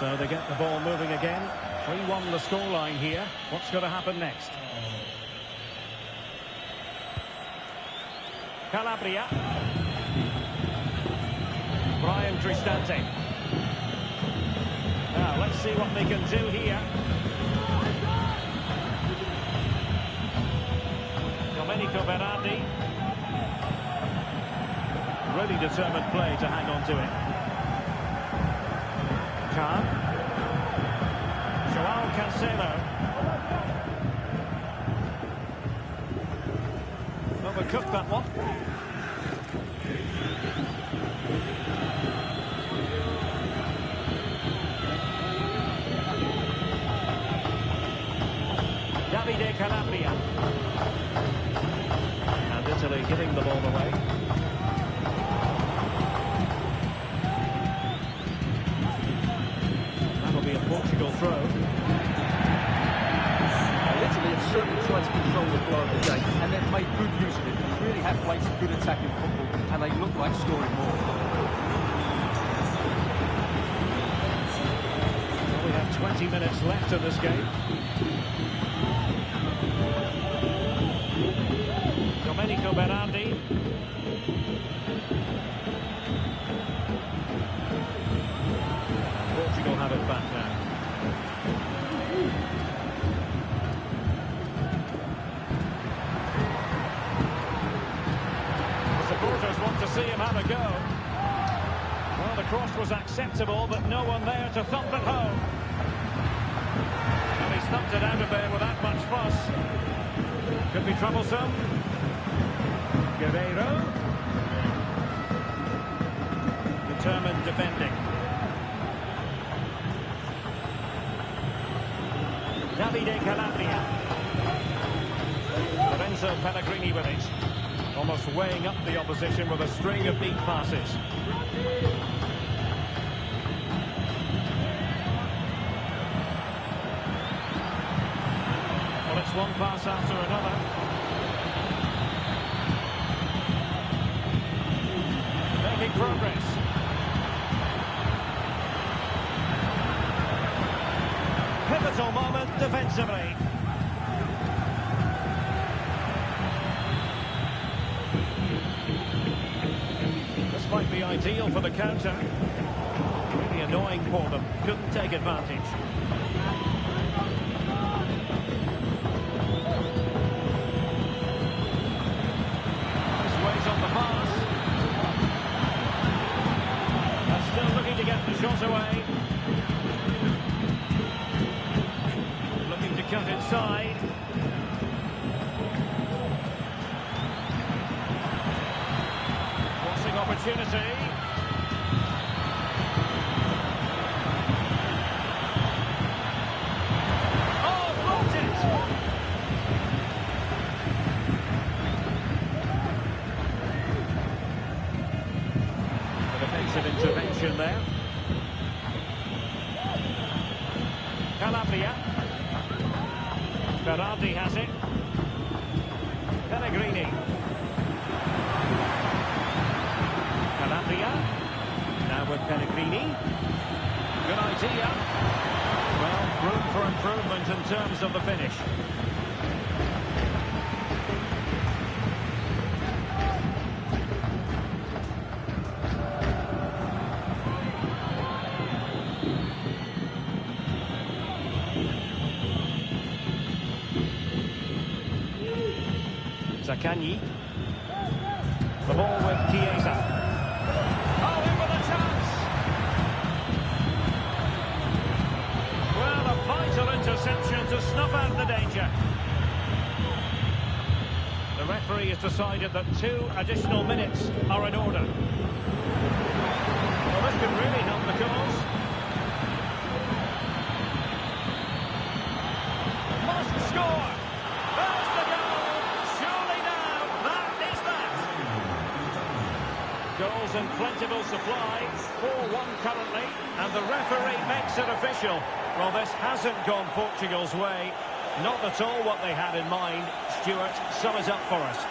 So they get the ball moving again. 3-1 the scoreline here. What's going to happen next? Calabria. Brian Cristante. Now, let's see what they can do here. Domenico Berardi. Really determined play to hang on to it. Khan. Joao Cancelo. Overcooked that one. Davide Calabria. And Italy giving the ball away. That'll be a Portugal throw. Italy have certainly tried to control the flow of the game, and they've made good use of it. They really have played some good attacking football, and they look like scoring more. Well, we have 20 minutes left in this game. Domenico Berardi. Portugal have it back now. The supporters want to see him have a go. Well, the cross was acceptable, but no one there to thump it home. And he's thumped it out of there without much fuss. Could be troublesome. Guerreiro. Determined defending. Davide Calabria. Lorenzo Pellegrini with it. Almost weighing up the opposition with a string of neat passes. Well, it's one pass after another. Making progress. Pivotal moment defensively. This might be ideal for the counter. Really annoying for them. Couldn't take advantage. Nice weight on the pass. That's still looking to get the shot away. Cut inside. Crossing opportunity. Oh, blocked it! A defensive intervention there. Calabria. Berardi has it. Pellegrini. Calabria. Now with Pellegrini. Good idea. Well, room for improvement in terms of the finish. Zaccagni. The ball with Chiesa. Oh, in with a chance! Well, a vital interception to snuff out the danger. The referee has decided that 2 additional minutes are in order. Well, this could really help the cause. Must score! There's the goal! Surely now, that is that! Goals in plentiful supply, 4-1 currently, and the referee makes it official. Well, this hasn't gone Portugal's way. Not at all what they had in mind. Stuart, sum it up for us.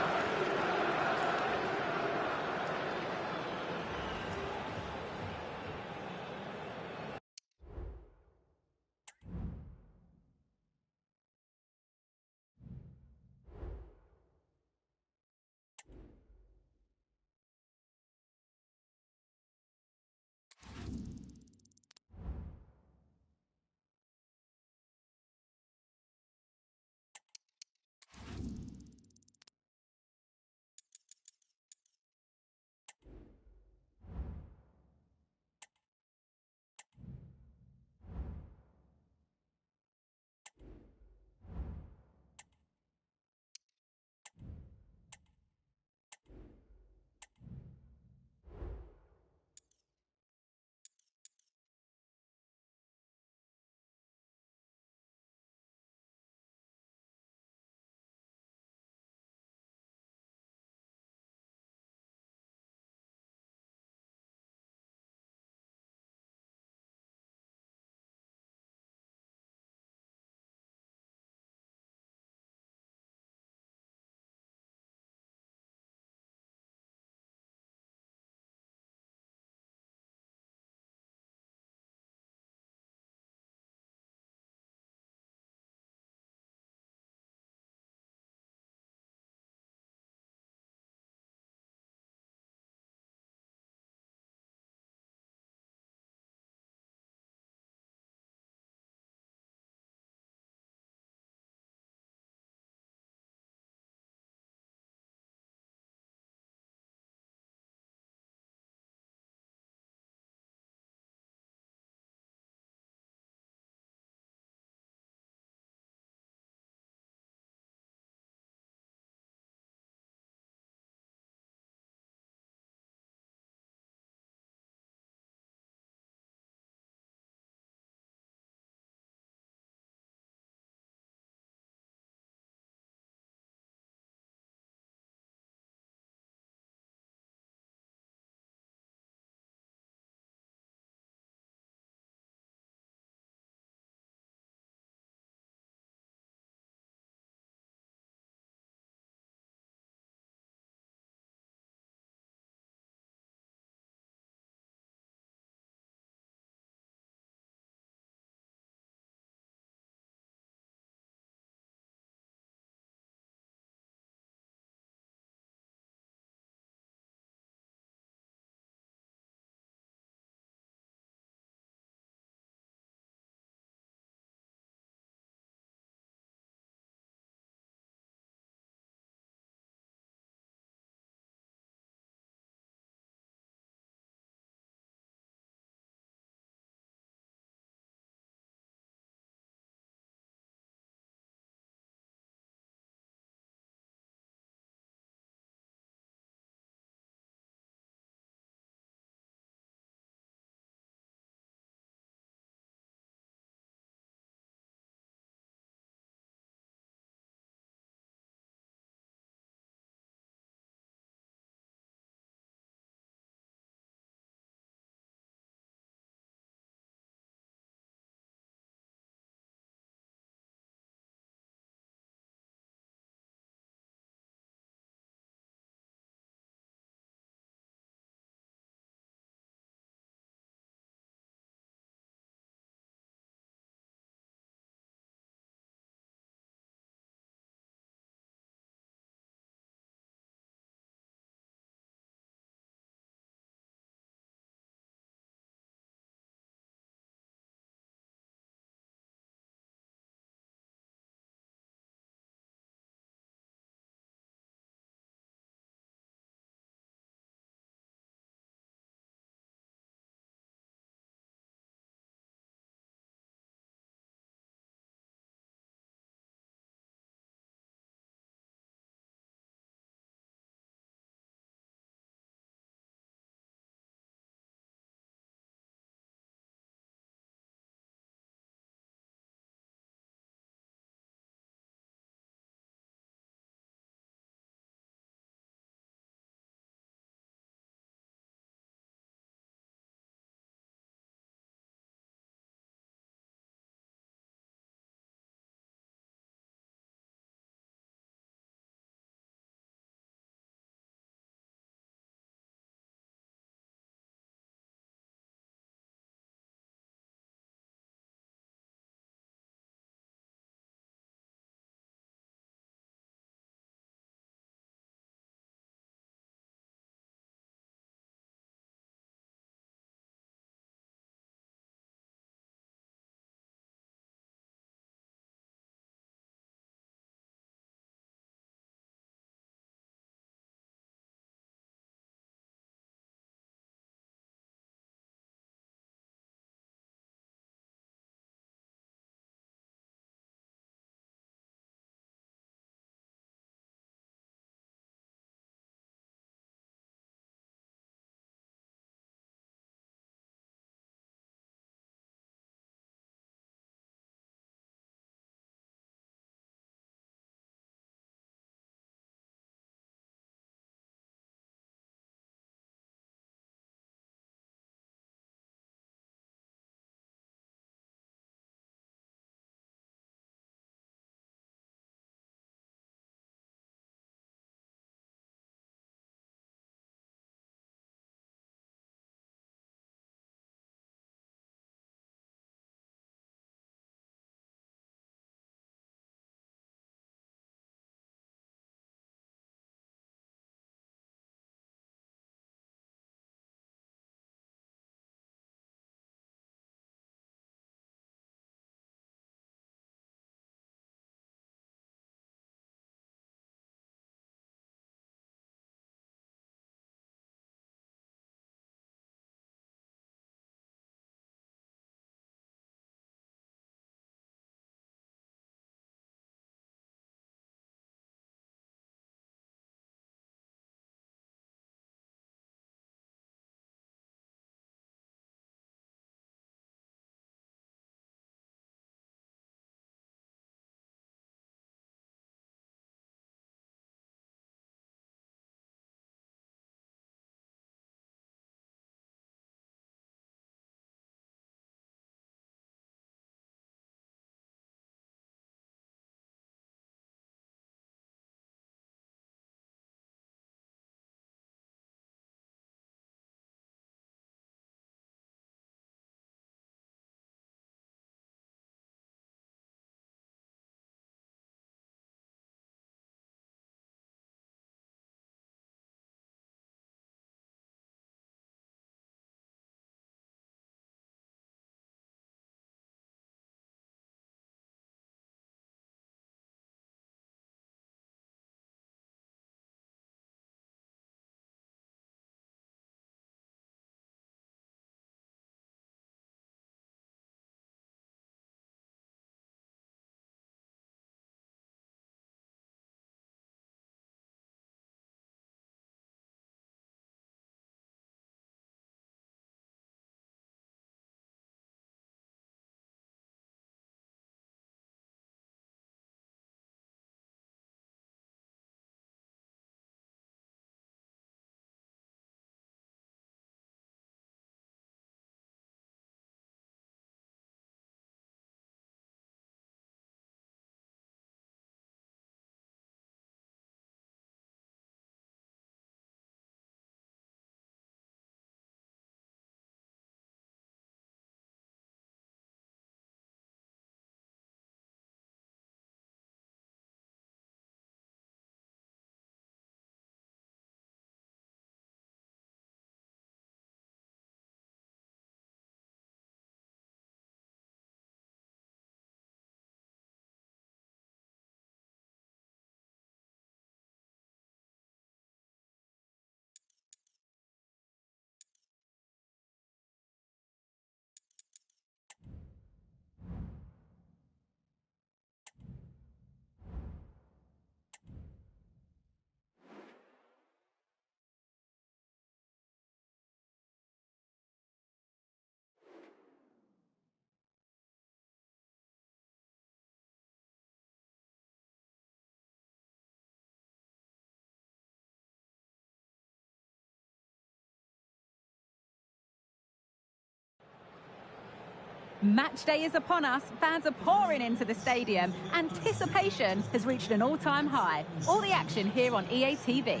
Match day is upon us. Fans are pouring into the stadium. Anticipation has reached an all-time high. All the action here on EA TV.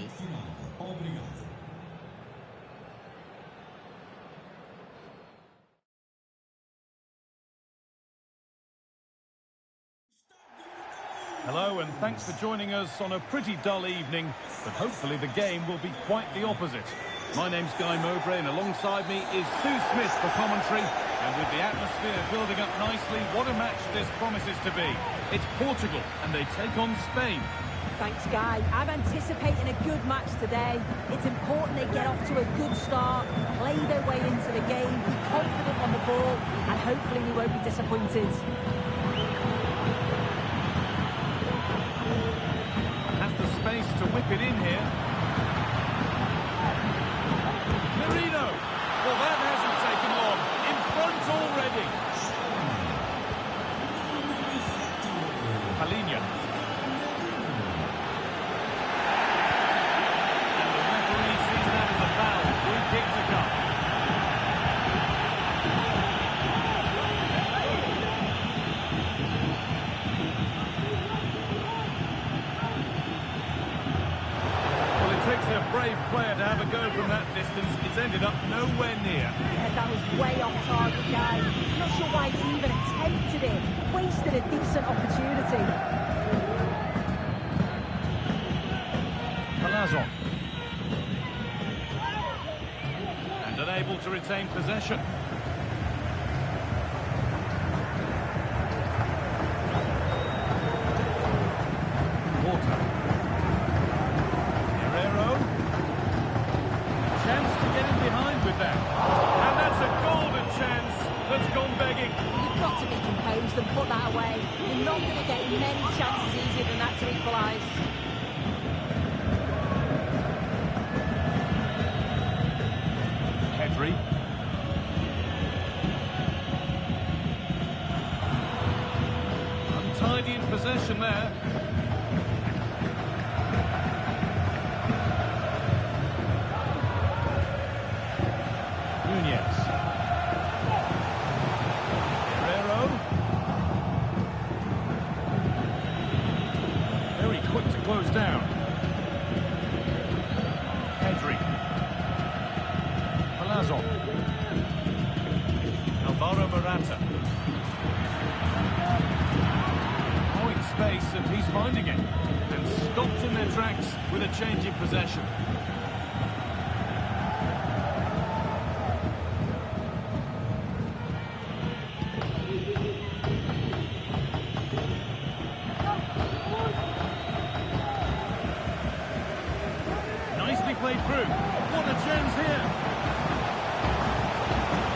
Hello and thanks for joining us on a pretty dull evening, but hopefully the game will be quite the opposite. My name's Guy Mowbray and alongside me is Sue Smith for commentary. And with the atmosphere building up nicely, what a match this promises to be. It's Portugal and they take on Spain. Thanks, Guy. I'm anticipating a good match today. It's important they get off to a good start, play their way into the game, be confident on the ball, and hopefully we won't be disappointed. Space to whip it in here. Merino. Well, that hasn't taken long. In front already. Palinha. And the referee sees that as a foul. Free kick to come. Takes a brave player to have a go from that distance. It's ended up nowhere near. Yeah, that was way off target, Guy. Not sure why he's even attempted it. Wasted a decent opportunity. Palazzo. And unable to retain possession. Water. With that. And that's a golden chance that's gone begging. You've got to be composed and put that away. You're not going to get many chances easier than that to equalise. Pedri. Untidy in possession there. Munic. Guerrero. Very quick to close down. Pedri. Palazzo. Alvaro Morata. Owing space and he's finding it. And stopped in their tracks with a change in possession. Played through. What a chance here.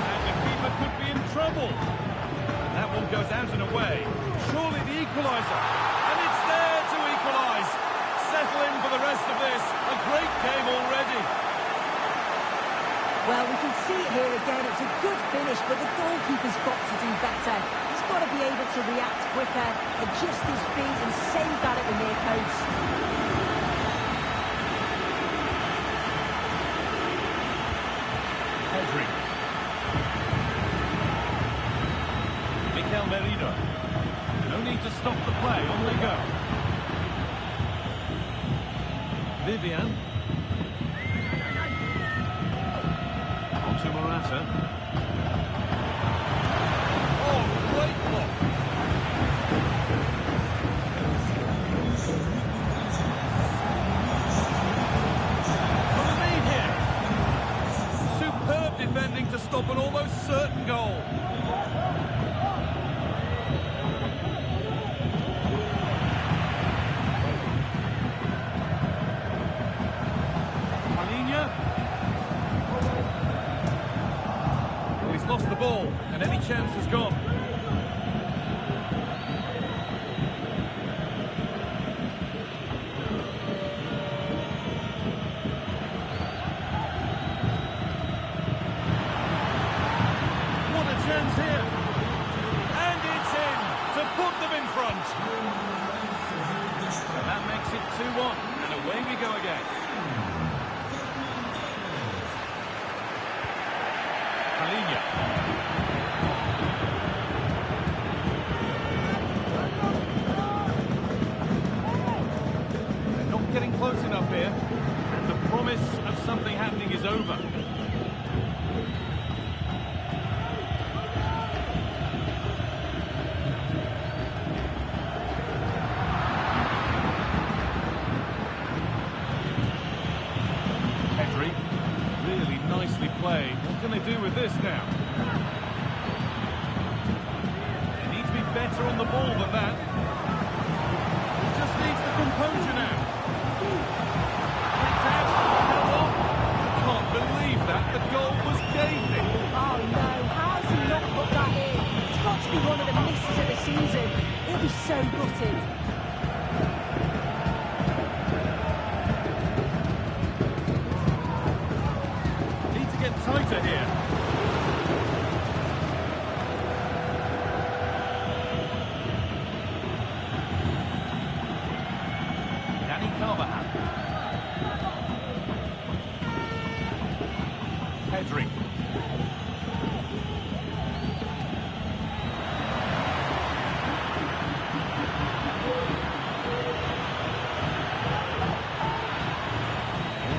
And the keeper could be in trouble. And that one goes out and away. Surely the equaliser. And it's there to equalise. Settle in for the rest of this. A great game already. Well, we can see it here again. It's a good finish, but the goalkeeper's got to do better. He's got to be able to react quicker, adjust his feet and save that at the near post. Merino. No need to stop the play, on they go. Vivian. On to Morata. Oh, great block. What a lead here. Superb defending to stop an almost certain goal. Well, he's lost the ball, and any chance has gone. What a chance here! And it's in to put them in front. So that makes it 2-1, and away we go again. Palinha. getting close enough here. And the promise of something happening is over. Really nicely played. What can they do with this now? They need to be better on the ball than that. He just needs the composure now. Kicked out. Held on. I can't believe that. The goal was gaping. Oh no, how has he not put that in? It's got to be one of the misses of the season. He'll be so gutted. Tighter here. Danny Carvajal. Pedri.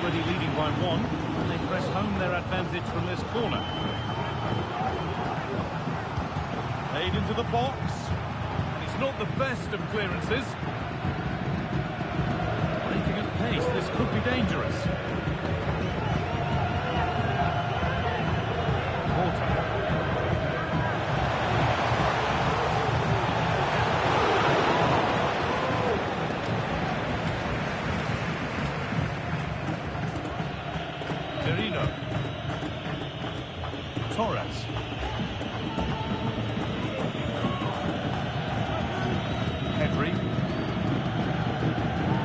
Already leading by one. They press home their advantage from this corner. Played into the box. And it's not the best of clearances. Breaking at pace, this could be dangerous. Porter. Torres. Pedri.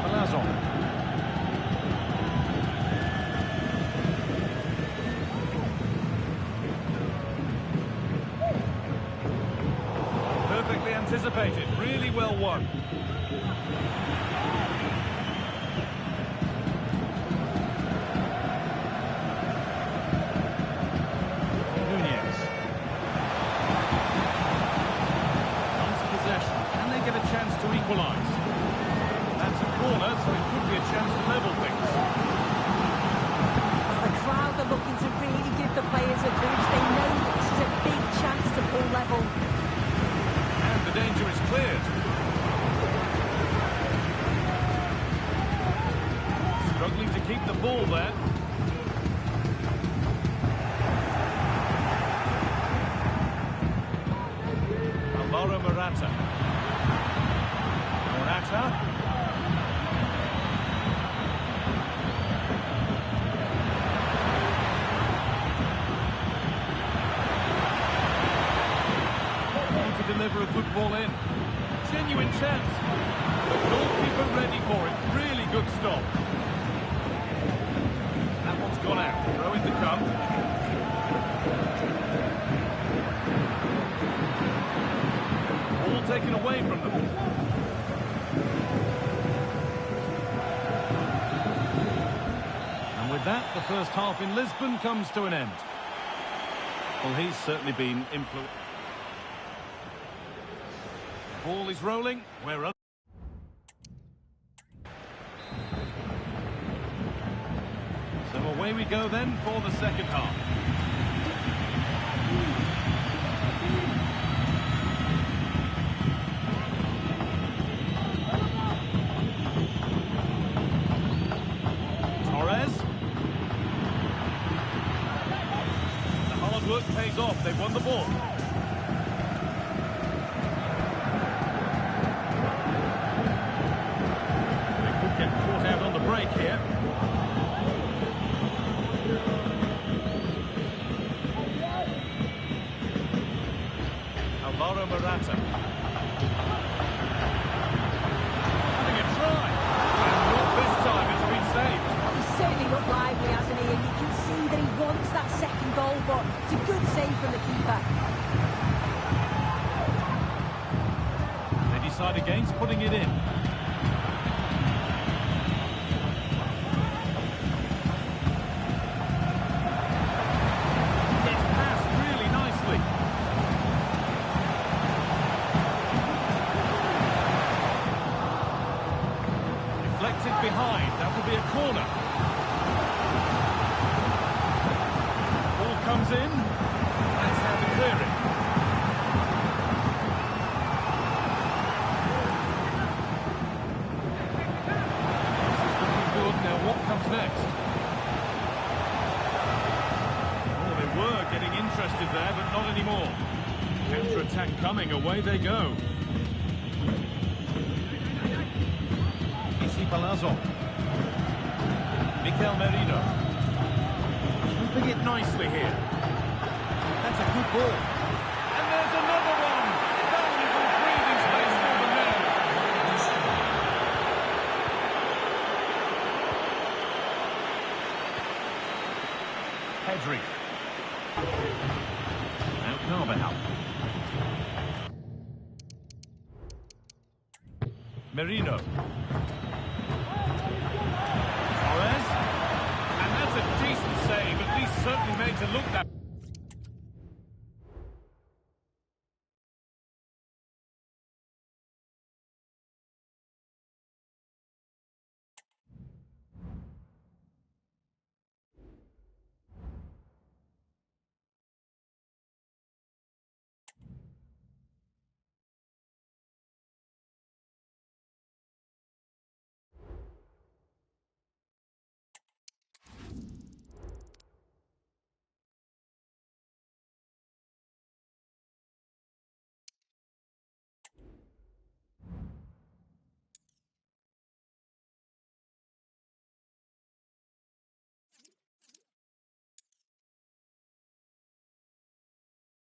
Palazon. Perfectly anticipated. Really well won. Equalise. That's a corner, so it could be a chance to level things. The crowd are looking to really give the players a boost. They know that this is a big chance to pull level. And the danger is cleared. Struggling to keep the ball there. Alvaro Morata. To deliver a good ball in. Genuine chance. The goalkeeper ready for it. Really good stop. That one's gone out. Throw in to come. Ball taken away from them. And with that, the first half in Lisbon comes to an end. Well, he's certainly been influenced. Ball is rolling. We're up. So away we go then for the second half. Torres. The hard work pays off. They've won the ball. Get caught out on the break here. Alvaro Morata. Having a try. And not this time, it's been saved. He's certainly looked lively, hasn't he? And you can see that he wants that second goal, but it's a good save from the keeper. deflected behind. That will be a corner. Ball comes in. That's how to clear it. This is looking good. Now what comes next? Oh, they were getting interested there, but not anymore. Counter-attack coming. Away they go. Palazzo. Mikel Merino. Keeping it nicely here. That's a good ball. And there's another one. Valuable breathing space for the men. Pedri. Now Carvajal. Merino.